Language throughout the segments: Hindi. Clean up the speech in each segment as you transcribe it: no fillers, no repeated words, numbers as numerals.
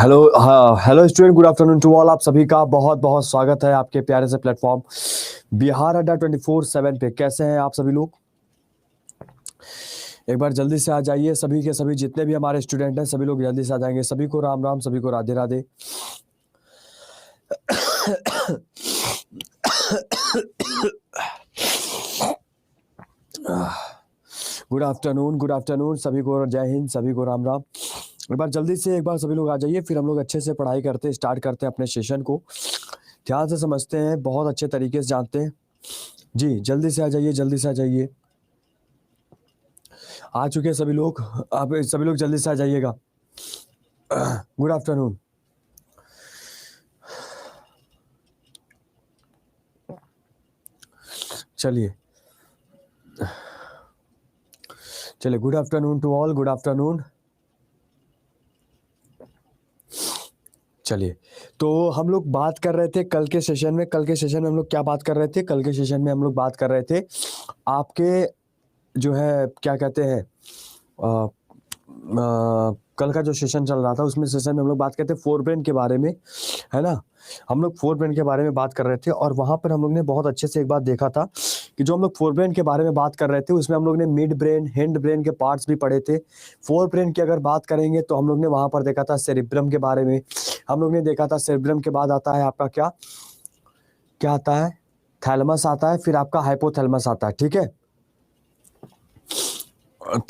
Hello hello student, good afternoon to all. आप सभी का बहुत बहुत स्वागत है आपके प्यारे से प्लेटफॉर्म बिहार अड्डा 24/7 पे। कैसे हैं आप सभी लोग? एक बार जल्दी से आ जाइए। सभी के सभी जितने भी हमारे स्टूडेंट हैं सभी लोग जल्दी से आ जाएंगे। सभी को राम राम, सभी को राधे राधे। गुड आफ्टरनून सभी को, जय हिंद, सभी को राम राम। एक बार जल्दी से एक बार सभी लोग आ जाइए, फिर हम लोग अच्छे से पढ़ाई करते स्टार्ट करते हैं अपने सेशन को। ध्यान से समझते हैं, बहुत अच्छे तरीके से जानते हैं जी। जल्दी से आ जाइए, जल्दी से आ जाइए। आ चुके हैं सभी लोग, आप सभी लोग जल्दी से आ जाइएगा। Good afternoon. चलिए चलिए, good afternoon to all, good afternoon. चलिए, तो हम लोग बात कर रहे थे कल के सेशन में हम लोग क्या बात कर रहे थे? कल के सेशन में हम लोग बात कर रहे थे आपके जो है क्या कहते हैं कल का जो सेशन चल रहा था उसमें सेशन में हम लोग बात करते फोर ब्रेन के बारे में, है ना। हम लोग फोर ब्रेन के बारे में बात कर रहे थे और वहां पर हम लोग ने बहुत अच्छे से एक बात देखा था कि जो हम लोग फोर ब्रेन के बारे में बात कर रहे थे उसमें हम लोग ने मिड ब्रेन, हैंड ब्रेन के पार्ट्स भी पढ़े थे। फोर ब्रेन की अगर बात करेंगे तो हम लोग ने वहां पर देखा था सेरिब्रम के बारे में। हम लोग ने देखा था सेरिब्रम के बाद आता है आपका क्या क्या आता है? थैलेमस आता है, फिर आपका हाइपोथैलेमस आता है। ठीक है,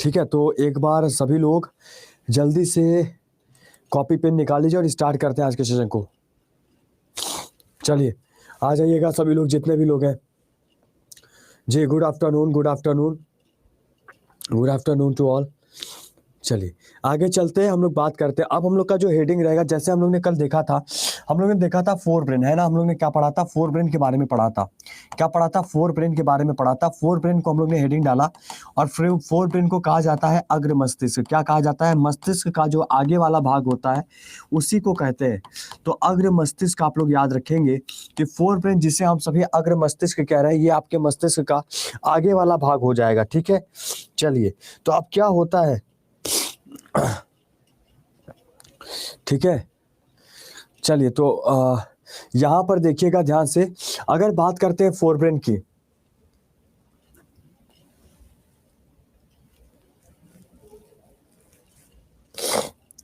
ठीक है। तो एक बार सभी लोग जल्दी से कॉपी पेन निकाल लीजिए और स्टार्ट करते हैं आज के सेशन को। चलिए आ जाइएगा सभी लोग जितने भी लोग हैं जी। Good afternoon, good afternoon, good afternoon to all. चलिए आगे चलते हैं, हम लोग बात करते हैं। अब हम लोग का जो हेडिंग रहेगा, जैसे हम लोग ने कल देखा था, हम लोग ने देखा था फोर ब्रेन, है ना। हम लोग ने क्या पढ़ा था? फोर ब्रेन के बारे में पढ़ा था। क्या पढ़ा था? फोर ब्रेन के बारे में पढ़ा था। फोर ब्रेन को हम लोग ने हेडिंग डाला और फिर फोर ब्रेन को कहा जाता है अग्र मस्तिष्क। क्या कहा जाता है? मस्तिष्क का जो आगे वाला भाग होता है उसी को कहते हैं। तो अग्र मस्तिष्क आप लोग याद रखेंगे कि फोर ब्रेन जिसे हम सभी अग्र मस्तिष्क कह रहे हैं, ये आपके मस्तिष्क का आगे वाला भाग हो जाएगा। ठीक है, चलिए। तो अब क्या होता है, ठीक है। चलिए, तो यहां पर देखिएगा ध्यान से। अगर बात करते हैं फोर ब्रेन की,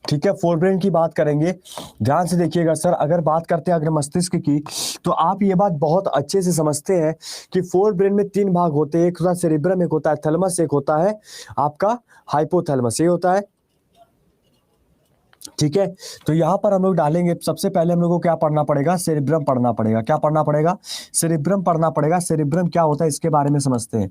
ठीक है, फोर ब्रेन की बात करेंगे, ध्यान से देखिएगा सर। अगर बात करते हैं अग्र मस्तिष्क की, तो आप ये बात बहुत अच्छे से समझते हैं कि फोर ब्रेन में तीन भाग होते हैं। एक होता है सेरिब्रम, एक होता है थैलेमस, एक होता है आपका हाइपोथैलेमस। ये होता है, ठीक है। तो यहाँ पर हम लोग डालेंगे, सबसे पहले हम लोग को क्या पढ़ना पड़ेगा? सेरिब्रम पढ़ना पड़ेगा। क्या पढ़ना पड़ेगा? सेरिब्रम पढ़ना पड़ेगा। सेरिब्रम क्या होता है इसके बारे में समझते हैं,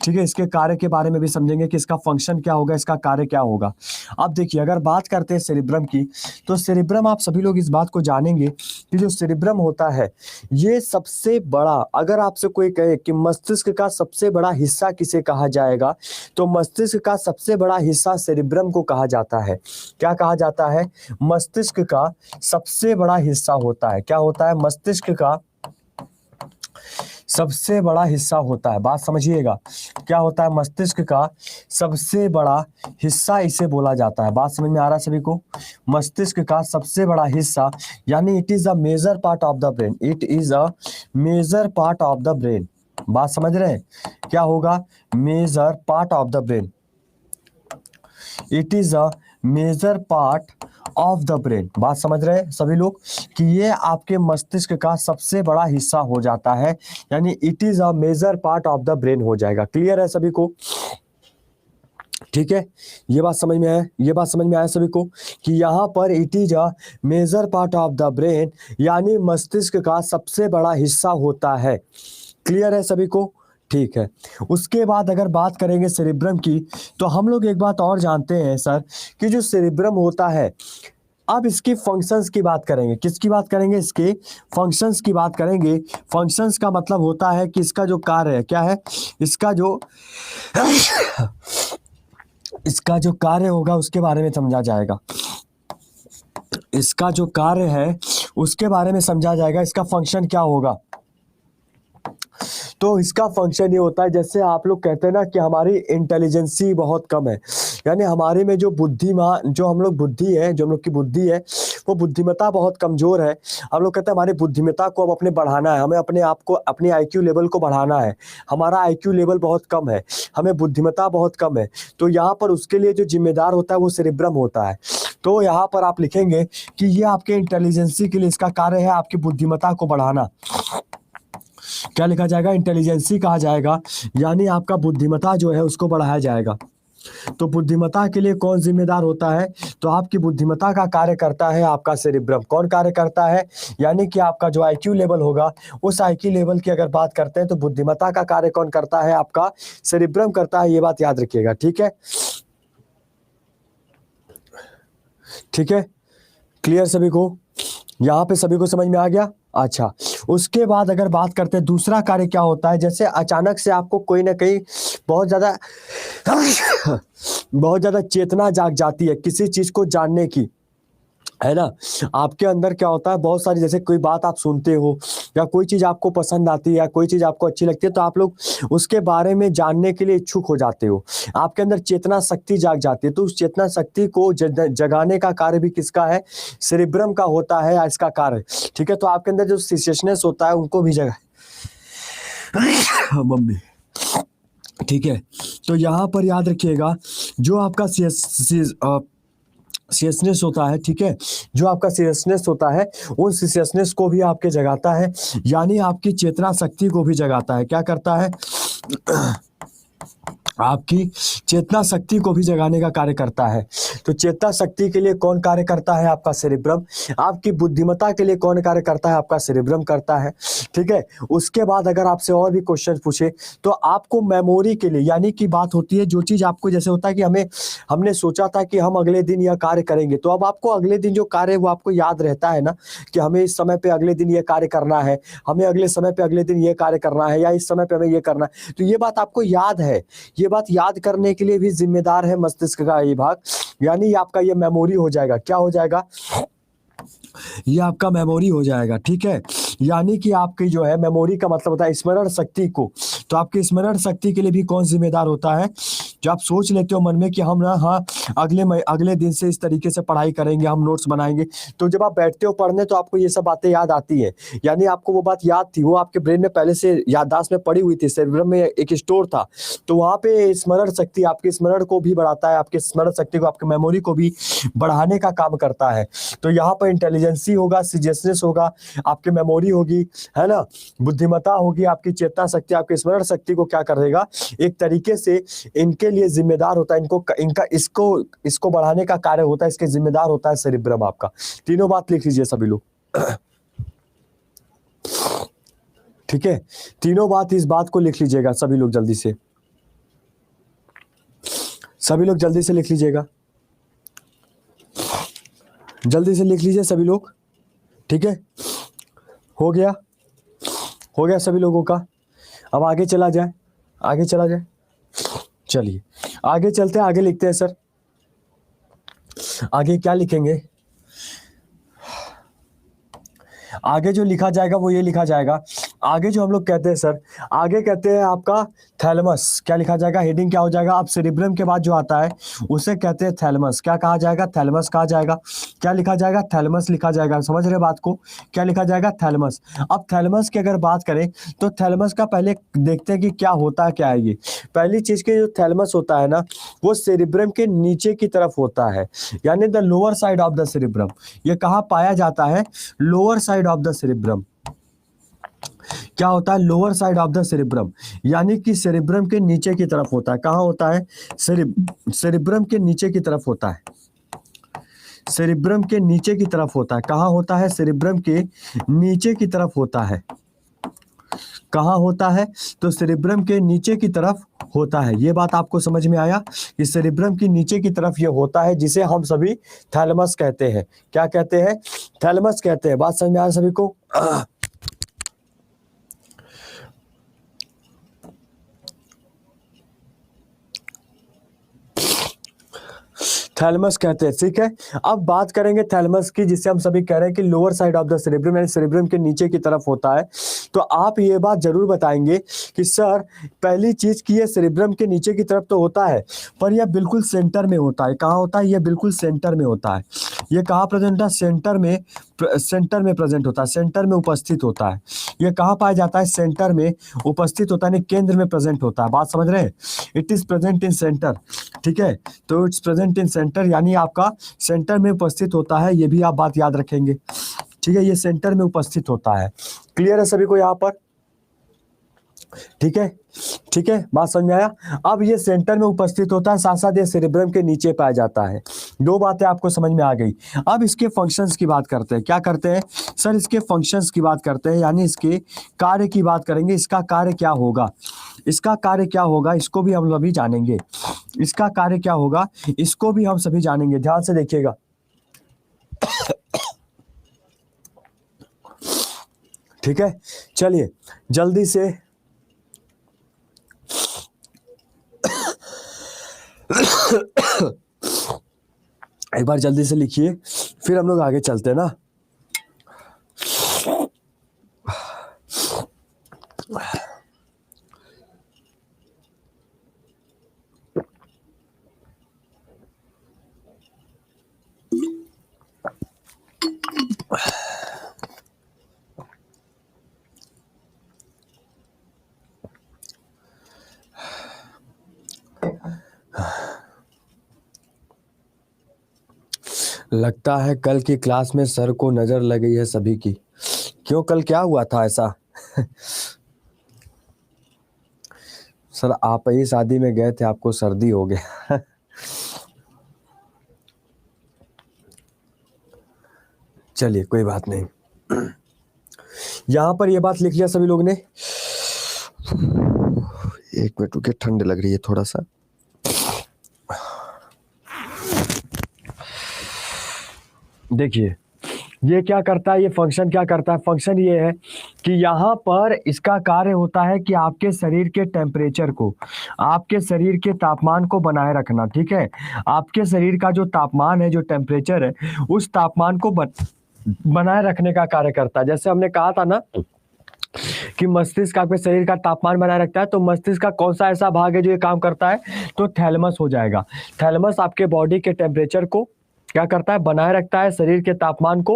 ठीक है। इसके कार्य के बारे में भी समझेंगे कि इसका फंक्शन क्या होगा, इसका कार्य क्या होगा। अब देखिए, अगर बात करते हैं सेरिब्रम की, तो सेरिब्रम आप सभी लोग इस बात को जानेंगे कि जो सेरिब्रम होता है ये सबसे बड़ा, अगर आपसे कोई कहे कि मस्तिष्क का सबसे बड़ा हिस्सा किसे कहा जाएगा, तो मस्तिष्क का सबसे बड़ा हिस्सा सेरिब्रम को कहा जाता है। क्या कहा जाता है? मस्तिष्क का सबसे बड़ा हिस्सा होता है। क्या होता है? मस्तिष्क का सबसे बड़ा हिस्सा होता है। बात समझिएगा, क्या होता है? मस्तिष्क का सबसे बड़ा हिस्सा इसे बोला जाता है। बात समझ में आ रहा है सभी को? मस्तिष्क का सबसे बड़ा हिस्सा, यानी it is a major part of the brain. It is a major part of the brain. बात समझ रहे हैं? क्या होगा? Major part of the brain. It is a major part of the brain. बात समझ रहे हैं सभी लोग कि ये आपके मस्तिष्क का सबसे बड़ा हिस्सा हो जाता है, यानी it is a major part of the brain हो जाएगा। क्लियर है सभी को? ठीक है, ये बात समझ में है? ये बात समझ में आया सभी को कि यहाँ पर it is a major part of the brain, यानी मस्तिष्क का सबसे बड़ा हिस्सा होता है। क्लियर है सभी को? ठीक है। उसके बाद अगर बात करेंगे सेरिब्रम की, तो हम लोग एक बात और जानते हैं सर कि जो सेरिब्रम होता है, अब इसकी फंक्शंस की बात करेंगे। किसकी बात करेंगे? इसके फंक्शंस की बात करेंगे। फंक्शंस का मतलब होता है कि इसका जो कार्य है, क्या है इसका जो इसका जो कार्य होगा उसके बारे में समझा जाएगा। इसका जो कार्य है उसके बारे में समझा जाएगा। इसका फंक्शन क्या होगा? तो इसका फंक्शन ये होता है, जैसे आप लोग कहते हैं ना कि हमारी इंटेलिजेंसी बहुत कम है, यानी हमारे में जो बुद्धिमान, जो हम लोग बुद्धि है, जो हम लोग की बुद्धि है वो बुद्धिमत्ता बहुत कमजोर है। हम लोग कहते हैं हमारी बुद्धिमत्ता को अब अपने बढ़ाना है, हमें अपने आप को, अपने आईक्यू लेवल को बढ़ाना है। हमारा आईक्यू लेवल बहुत कम है, हमें बुद्धिमत्ता बहुत कम है। तो यहाँ पर उसके लिए जो जिम्मेदार होता है वो सेरिब्रम होता है। तो यहाँ पर आप लिखेंगे कि ये आपके इंटेलिजेंसी के लिए इसका कार्य है आपकी बुद्धिमत्ता को बढ़ाना। क्या लिखा जाएगा? इंटेलिजेंसी कहा जाएगा, यानी आपका बुद्धिमत्ता जो है उसको बढ़ाया जाएगा। तो बुद्धिमत्ता के लिए कौन जिम्मेदार होता है? तो आपकी बुद्धिमत्ता का कार्य करता है आपका सेरिब्रम। कौन कार्य करता है? यानी कि आपका जो आईक्यू लेवल होगा, उस आईक्यू लेवल की अगर बात करते हैं तो बुद्धिमत्ता का कार्य कौन करता है? आपका सेरिब्रम करता है। ये बात याद रखिएगा, ठीक है? ठीक है, क्लियर सभी को? यहाँ पे सभी को समझ में आ गया? अच्छा, उसके बाद अगर बात करते हैं दूसरा कार्य क्या होता है, जैसे अचानक से आपको कोई ना कहीं बहुत ज्यादा चेतना जाग जाती है किसी चीज को जानने की, है ना? आपके अंदर क्या होता है, बहुत सारी, जैसे कोई बात आप सुनते हो या कोई चीज आपको पसंद आती है या कोई चीज आपको अच्छी लगती है, तो आप लोग उसके बारे में जानने के लिए इच्छुक हो जाते हो। आपके अंदर चेतना शक्ति जाग जाती है। तो उस चेतना शक्ति को जगाने का कार्य भी किसका है? सेरिब्रम का होता है इसका कार्य, ठीक है? तो आपके अंदर जो सिशियसनेस होता है उनको भी जगा मम्मी, ठीक है? तो यहाँ पर याद रखिएगा, जो आपका सीरियसनेस होता है, ठीक है, जो आपका सीरियसनेस होता है, उन सीरियसनेस को भी आपके जगाता है, यानी आपकी चेतना शक्ति को भी जगाता है। क्या करता है? आपकी चेतना शक्ति को भी जगाने का कार्य करता है। तो चेतना शक्ति के लिए कौन कार्य करता है? आपका सेरिब्रम। आपकी बुद्धिमत्ता के लिए कौन कार्य करता है? आपका सेरिब्रम करता है, ठीक है? उसके बाद अगर आपसे और भी क्वेश्चन पूछे तो आपको मेमोरी के लिए, यानी कि बात होती है जो चीज आपको, जैसे होता है कि हमने सोचा था कि हम अगले दिन यह कार्य करेंगे, तो अब आपको अगले दिन जो कार्य है वो आपको याद रहता है ना, कि हमें इस समय पे अगले दिन ये कार्य करना है, हमें अगले समय पे अगले दिन ये कार्य करना है, या इस समय पे हमें ये करना है। तो ये बात आपको याद है। ये बात याद करने के लिए भी जिम्मेदार है मस्तिष्क का ये भाग, यानी आपका ये मेमोरी हो जाएगा। क्या हो जाएगा? ये आपका मेमोरी हो जाएगा, ठीक है? यानी कि आपकी जो है मेमोरी का मतलब होता है स्मरण शक्ति को। तो आपकी स्मरण शक्ति के लिए भी कौन जिम्मेदार होता है? जो आप सोच लेते हो मन में कि हम ना, हाँ, अगले दिन से इस तरीके से पढ़ाई करेंगे, हम नोट्स बनाएंगे, तो जब आप बैठते हो पढ़ने तो आपको ये सब बातें याद आती है, यानी आपको वो बात याद थी, वो आपके ब्रेन में पहले से याददाश्त में पड़ी हुई थी, सेरिब्रम में एक स्टोर था। तो वहाँ पे स्मरण शक्ति आपके स्मरण को भी बढ़ाता है, आपके स्मरण शक्ति को, आपके मेमोरी को भी बढ़ाने का काम करता है। तो यहाँ पर इंटेलिजेंसी होगा, सीरियसनेस होगा, आपकी मेमोरी होगी, है ना, बुद्धिमत्ता होगी, आपकी चेतना शक्ति, आपकी स्मरण शक्ति को क्या करेगा? एक तरीके से इनके लिए जिम्मेदार होता है, इसको बढ़ाने का कार्य होता है, इसके जिम्मेदार होता है सेरिब्रम आपका। तीनों बात लिख लीजिए सभी लोग, ठीक है? तीनों बात, इस बात को लिख लीजिएगा सभी लोग जल्दी से, सभी लोग जल्दी से लिख लीजिएगा, जल्दी से लिख लीजिए सभी लोग, ठीक है? हो गया सभी लोगों का। अब आगे चला जाए, आगे चला जाए, चलिए आगे चलते हैं, आगे लिखते हैं सर। आगे क्या लिखेंगे? आगे जो लिखा जाएगा वो ये लिखा जाएगा, आगे जो हम लोग कहते हैं सर, आगे कहते हैं आपका थैलेमस। क्या लिखा जाएगा? हेडिंग क्या हो जाएगा? अब सेरिब्रम के बाद जो आता है उसे कहते हैं थैलेमस। क्या कहा जाएगा? थैलेमस कहा जाएगा। क्या लिखा जाएगा? थैलेमस लिखा जाएगा। समझ रहे बात को? क्या लिखा जाएगा? थैलेमस। अब थैलेमस की अगर बात करें तो थैलेमस का पहले देखते हैं कि क्या होता है, क्या है ये। पहली चीज के जो थैलेमस होता है ना, वो सेरिब्रम के नीचे की तरफ होता है, यानी the lower side of the cerebrum. ये कहाँ पाया जाता है? Lower side of the cerebrum. क्या होता है? Lower side of the cerebrum, यानी कि सेरिब्रम के नीचे की तरफ होता है। कहाँ होता है? सेरिब्रम के नीचे की तरफ होता है, सेरिब्रम के नीचे की तरफ होता है। कहाँ होता है? सेरिब्रम के नीचे की तरफ होता है। कहाँ होता है? तो सेरिब्रम के नीचे की तरफ होता है। ये बात आपको समझ में आया कि सेरिब्रम की नीचे की तरफ ये होता है, जिसे हम सभी थैलेमस कहते हैं। क्या कहते हैं? थैलेमस कहते हैं। बात समझ में आया सभी को? थैलेमस कहते हैं, ठीक है? अब बात करेंगे थैलेमस की, जिसे हम सभी कह रहे हैं कि lower side of the cerebrum, यानी सेरिब्रम के नीचे की तरफ होता है। तो आप ये बात जरूर बताएंगे कि सर पहली चीज की ये सेरिब्रम के नीचे की तरफ तो होता है, पर यह बिल्कुल सेंटर में होता है। कहाँ होता है? ये बिल्कुल सेंटर में होता है। ये कहाँ प्रेजेंट होता है? सेंटर में प्रेजेंट होता है, सेंटर में उपस्थित होता है। ये कहाँ पाया जाता है? सेंटर में उपस्थित होता है, यानी केंद्र में प्रेजेंट होता है। बात समझ रहे हैं? It is present in centre, ठीक है। तो इट्स प्रेजेंट इन सेंटर यानी आपका सेंटर में उपस्थित होता है, ये भी आप बात याद रखेंगे, ठीक है। ये सेंटर में उपस्थित होता है। क्लियर है सभी को यहाँ पर? ठीक है, ठीक है, बात समझ में आया? अब ये सेंटर में उपस्थित होता है, साथ साथ ये सेरिब्रम के नीचे पाया जाता है। दो बातें आपको समझ में आ गई। अब इसके फंक्शंस की बात करते हैं। क्या करते हैं सर? इसके फंक्शंस की बात करते हैं, यानी इसके कार्य की बात करेंगे। इसका कार्य क्या होगा? इसका कार्य क्या होगा इसको भी हम अभी जानेंगे। इसका कार्य क्या होगा इसको भी हम सभी जानेंगे। ध्यान से देखिएगा। ठीक है, चलिए जल्दी से एक बार जल्दी से लिखिए, फिर हम लोग आगे चलते हैं ना। लगता है कल की क्लास में सर को नजर लग गई है सभी की। क्यों, कल क्या हुआ था ऐसा? सर आप ही शादी में गए थे, आपको सर्दी हो गया। चलिए कोई बात नहीं। यहां पर ये बात लिख लिया सभी लोग ने? एक मिनट रुके, ठंड लग रही है थोड़ा सा। देखिए ये क्या करता है, ये फंक्शन क्या करता है? फंक्शन ये है कि यहाँ पर इसका कार्य होता है कि आपके शरीर के टेम्परेचर को, आपके शरीर के तापमान को बनाए रखना, ठीक है। आपके शरीर का जो तापमान है, जो टेम्परेचर है, उस तापमान को बनाए रखने का कार्य करता है। जैसे हमने कहा था ना कि मस्तिष्क आपके शरीर का तापमान बनाए रखता है, तो मस्तिष्क का कौन सा ऐसा भाग है जो ये काम करता है? तो थैलेमस हो जाएगा। थैलेमस आपके बॉडी के टेम्परेचर को क्या करता है? बनाए रखता है, शरीर के तापमान को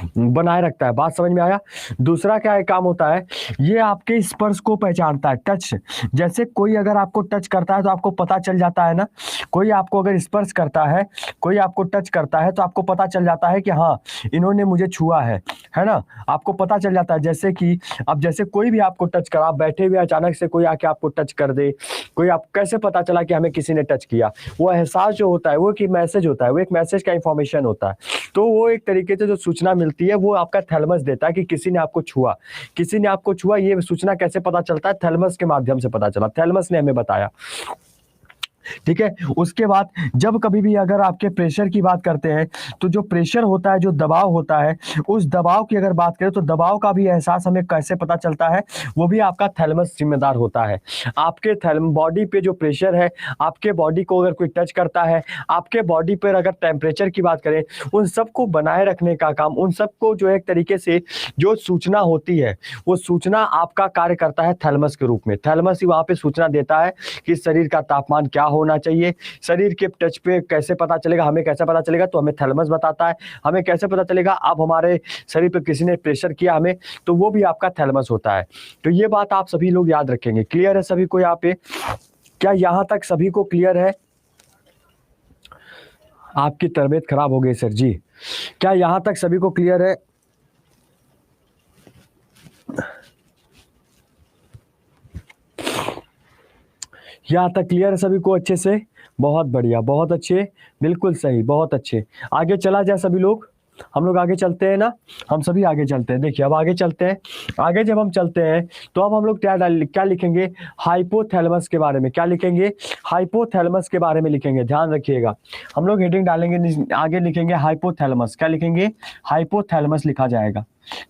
बनाए रखता है। बात समझ में आया? दूसरा क्या काम होता है? ये आपके स्पर्श को पहचानता है, टच। जैसे कोई अगर आपको टच करता है तो आपको पता चल जाता है ना, कोई आपको अगर स्पर्श करता है, कोई आपको टच करता है तो आपको पता चल जाता है कि हाँ इन्होंने मुझे छुआ है ना, आपको पता चल जाता है। जैसे कि अब जैसे कोई भी आपको टच करा, आप बैठे हुए अचानक से कोई आके आपको टच कर दे, कोई आप कैसे पता चला कि हमें किसी ने टच किया? वो एहसास जो होता है वो कि मैसेज होता है, वो एक मैसेज का इंफॉर्मेशन होता है। तो वो एक तरीके से जो सूचना मिलती है वो आपका थैलेमस देता है कि किसी ने आपको छुआ, किसी ने आपको छुआ। ये सूचना कैसे पता चलता है? थैलेमस के माध्यम से पता चला, थैलेमस ने हमें बताया, ठीक है। उसके बाद जब कभी भी अगर आपके प्रेशर की बात करते हैं तो जो प्रेशर होता है, जो दबाव होता है, उस दबाव की अगर बात करें तो दबाव का भी एहसास हमें कैसे पता चलता है? वो भी आपका थैलेमस जिम्मेदार होता है। आपके बॉडी पे जो प्रेशर है, आपके बॉडी को अगर कोई टच करता है, आपके बॉडी पर अगर टेम्परेचर की बात करें, उन सबको बनाए रखने का काम, उन सबको जो एक तरीके से जो सूचना होती है वो सूचना आपका कार्य करता है थैलेमस के रूप में। थैलेमस ही वहां पे सूचना देता है कि शरीर का तापमान क्या होना चाहिए, शरीर के टच पे कैसे पता चलेगा, हमें कैसे पता चलेगा? तो हमें थैलेमस बताता है। हमें कैसे पता चलेगा? अब हमारे शरीर पे किसी ने प्रेशर किया हमें, तो वो भी आपका थैलेमस होता है। तो ये बात आप सभी लोग याद रखेंगे। क्लियर है सभी को यहाँ पे? क्या यहाँ तक सभी को क्लियर है? आपकी तबीयत खराब हो गई सर जी, क्या यहाँ तक सभी को क्लियर है? यहाँ तक क्लियर है सभी को अच्छे से? बहुत बढ़िया, बहुत अच्छे, बिल्कुल सही, बहुत अच्छे। आगे चला जाए सभी लोग, हम लोग आगे चलते हैं ना, हम सभी आगे चलते हैं। देखिए अब आगे चलते हैं। आगे जब हम चलते हैं तो अब हम लोग क्या लिखेंगे? हाइपोथैलेमस के बारे में। क्या लिखेंगे? हाइपोथैलेमस के बारे में लिखेंगे। ध्यान रखिएगा, हम लोग हेडिंग डालेंगे, आगे लिखेंगे हाइपोथैलेमस। क्या लिखेंगे? हाइपोथैलेमस लिखा जाएगा।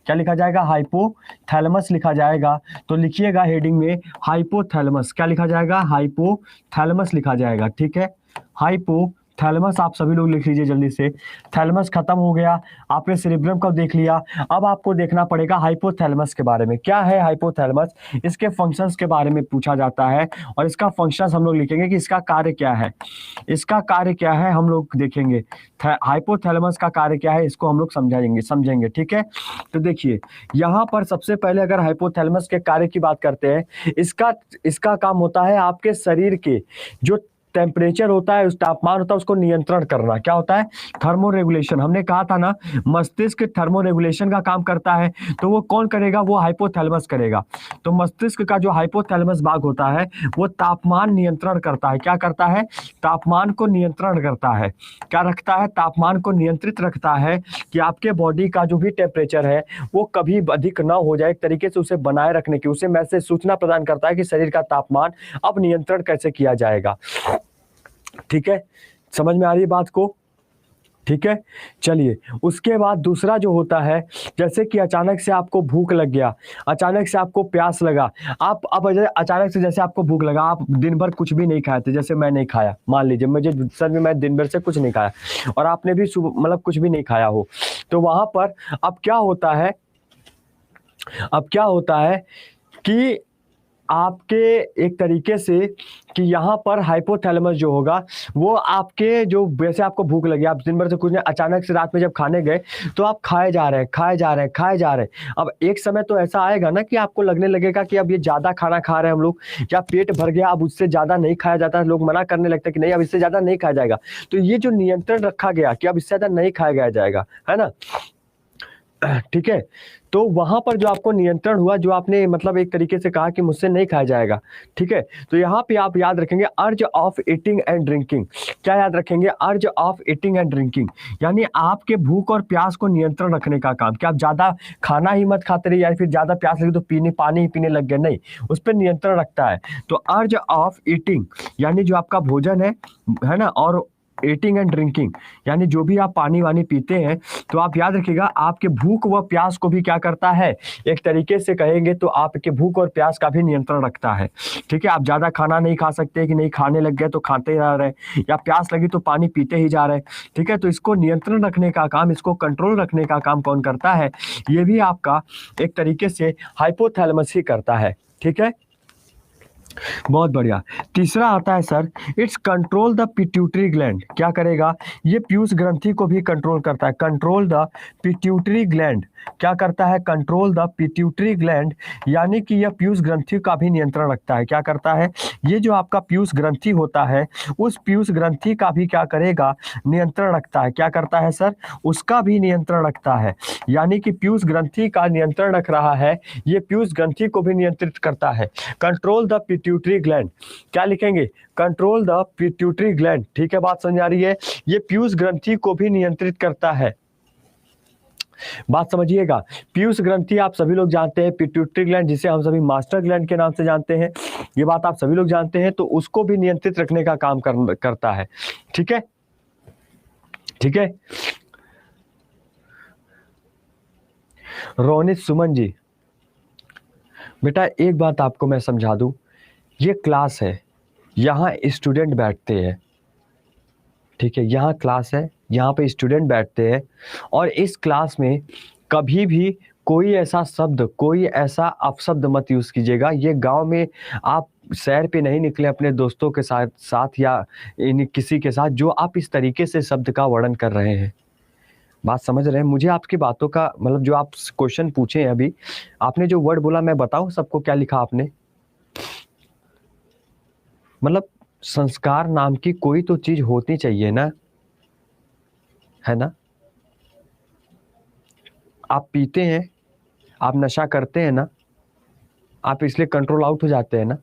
क्या लिखा जाएगा? हाइपोथैलेमस लिखा जाएगा। तो लिखिएगा हेडिंग में हाइपोथैलेमस। क्या लिखा जाएगा? हाइपोथैलेमस लिखा जाएगा, ठीक है। हाइपो थैलेमस आप सभी लोग लिख लीजिए जल्दी से। थैलेमस खत्म हो गया, आपने सेरिब्रम का देख लिया। अब आपको देखना पड़ेगा हाइपोथैलेमस के बारे में। क्या है हाइपोथैलेमस? इसके फंक्शंस के बारे में पूछा जाता है और इसका फंक्शंस हम लोग लिखेंगे कि इसका कार्य क्या है। इसका कार्य क्या है हम लोग देखेंगे। हाइपोथैलेमस का कार्य क्या है इसको हम लोग समझेंगे, ठीक है। तो देखिए यहाँ पर सबसे पहले अगर हाइपोथैलेमस के कार्य की बात करते हैं, इसका इसका काम होता है आपके शरीर के जो टेम्परेचर होता है, उस तापमान होता है, उसको नियंत्रण करना। क्या होता है? Thermo regulation. हमने कहा था ना मस्तिष्क थर्मो रेगुलेशन का काम करता है, तो वो कौन करेगा? वो हाइपोथैलेमस करेगा। तो मस्तिष्क का जो हाइपोथैलेमस भाग होता है वो तापमान नियंत्रण करता है। क्या करता है? तापमान को नियंत्रण करता है। क्या रखता है? तापमान को नियंत्रित रखता है कि आपके बॉडी का जो भी टेम्परेचर है वो कभी अधिक ना हो जाए, एक तरीके से उसे बनाए रखने की, उसे मैसेज सूचना प्रदान करता है कि शरीर का तापमान अब नियंत्रण कैसे किया जाएगा। ठीक है, समझ में आ रही है बात को? ठीक है, चलिए उसके बाद दूसरा जो होता है, जैसे कि अचानक से आपको भूख लग गया, अचानक से आपको प्यास लगा, आप अब अचानक से जैसे आपको भूख लगा, आप दिन भर कुछ भी नहीं खाए थे, जैसे मैं नहीं खाया, मान लीजिए मुझे सर में मैं दिन भर से कुछ नहीं खाया और आपने भी मतलब कुछ भी नहीं खाया हो, तो वहां पर अब क्या होता है, अब क्या होता है कि आपके एक तरीके से कि यहाँ पर हाइपोथैलेमस जो होगा वो आपके जो वैसे आपको भूख लगी, आप दिन भर से कुछ नहीं, अचानक से रात में जब खाने गए तो आप खाए जा रहे हैं। अब एक समय तो ऐसा आएगा ना कि आपको लगने लगेगा कि अब ये ज्यादा खाना खा रहे हैं हम लोग, या पेट भर गया, अब उससे ज्यादा नहीं खाया जाता है, लोग मना करने लगते हैं कि नहीं अब इससे ज्यादा नहीं खाया जाएगा। तो ये जो नियंत्रण रखा गया कि अब इससे ज्यादा नहीं खाया जाएगा, है ना, ठीक है। तो वहां पर जो आपको नियंत्रण हुआ, जो आपने मतलब एक तरीके से कहा कि मुझसे नहीं खाया जाएगा, ठीक है, तो यहाँ पे आप याद रखेंगे अर्ज ऑफ ईटिंग एंड ड्रिंकिंग। क्या याद रखेंगे? अर्ज ऑफ ईटिंग एंड ड्रिंकिंग, यानी आपके भूख और प्यास को नियंत्रण रखने का काम, कि आप ज्यादा खाना ही मत खाते रहिए, या फिर ज्यादा प्यास लगी तो पानी ही पीने लग गए, नहीं, उस पर नियंत्रण रखता है। तो अर्ज ऑफ ईटिंग यानी जो आपका भोजन है ना, और ईटिंग एंड ड्रिंकिंग यानी जो भी आप पानी वानी पीते हैं, तो आप याद रखिएगा आपके भूख व प्यास को भी क्या करता है, एक तरीके से कहेंगे तो आपके भूख और प्यास का भी नियंत्रण रखता है। ठीक है, आप ज्यादा खाना नहीं खा सकते कि नहीं खाने लग गए तो खाते ही रह रहे, या प्यास लगी तो पानी पीते ही जा रहे। ठीक है, तो इसको नियंत्रण रखने का काम, इसको कंट्रोल रखने का काम कौन करता है? ये भी आपका एक तरीके से हाइपोथैलेमस ही करता है। ठीक है, बहुत बढ़िया। तीसरा आता है sir, it's control the pituitary gland. क्या करेगा? ये पीयूष ग्रंथि को भी कंट्रोल करता है। कंट्रोल द पिट्यूटरी ग्लैंड, क्या करता है? कंट्रोल द पिट्यूटरी ग्लैंड, यानी कि यह पीयूष ग्रंथि का भी नियंत्रण रखता है। क्या करता है? ये जो आपका पीयूष ग्रंथि होता है, उस पीयूष ग्रंथि का भी क्या करेगा? नियंत्रण रखता है। क्या करता है सर? उसका भी नियंत्रण रखता है, यानी कि पीयूष ग्रंथि का नियंत्रण रख रहा है, ये पीयूष ग्रंथि को भी नियंत्रित करता है। कंट्रोल द पिट्यूटरी ग्लैंड, क्या लिखेंगे? Control the pituitary gland. ठीक है, बात समझ आ रही है? ये पीयूष ग्रंथि को भी नियंत्रित करता है। बात समझिएगा, पीयूष ग्रंथि आप सभी लोग जानते हैं, पिट्यूटरी ग्लैंड जिसे हम सभी मास्टर ग्लैंड के नाम से जानते हैं, ये बात आप सभी लोग जानते हैं, तो उसको भी नियंत्रित रखने का काम करता है। ठीक है, ठीक है। रोनित सुमन जी, बेटा एक बात आपको मैं समझा दूं, ये क्लास है, यहाँ स्टूडेंट बैठते हैं, ठीक है, यहाँ क्लास है, यहाँ पे स्टूडेंट बैठते हैं, और इस क्लास में कभी भी कोई ऐसा शब्द, कोई ऐसा अपशब्द मत यूज कीजिएगा। ये गांव में आप सैर पे नहीं निकले अपने दोस्तों के साथ या किसी के साथ जो आप इस तरीके से शब्द का वर्णन कर रहे हैं। बात समझ रहे हैं? मुझे आपकी बातों का मतलब, जो आप क्वेश्चन पूछे हैं अभी, आपने जो वर्ड बोला, मैं बताऊं सबको क्या लिखा आपने? मतलब संस्कार नाम की कोई तो चीज होती चाहिए ना, है ना? आप पीते हैं, आप नशा करते हैं ना, आप इसलिए कंट्रोल आउट हो जाते हैं ना।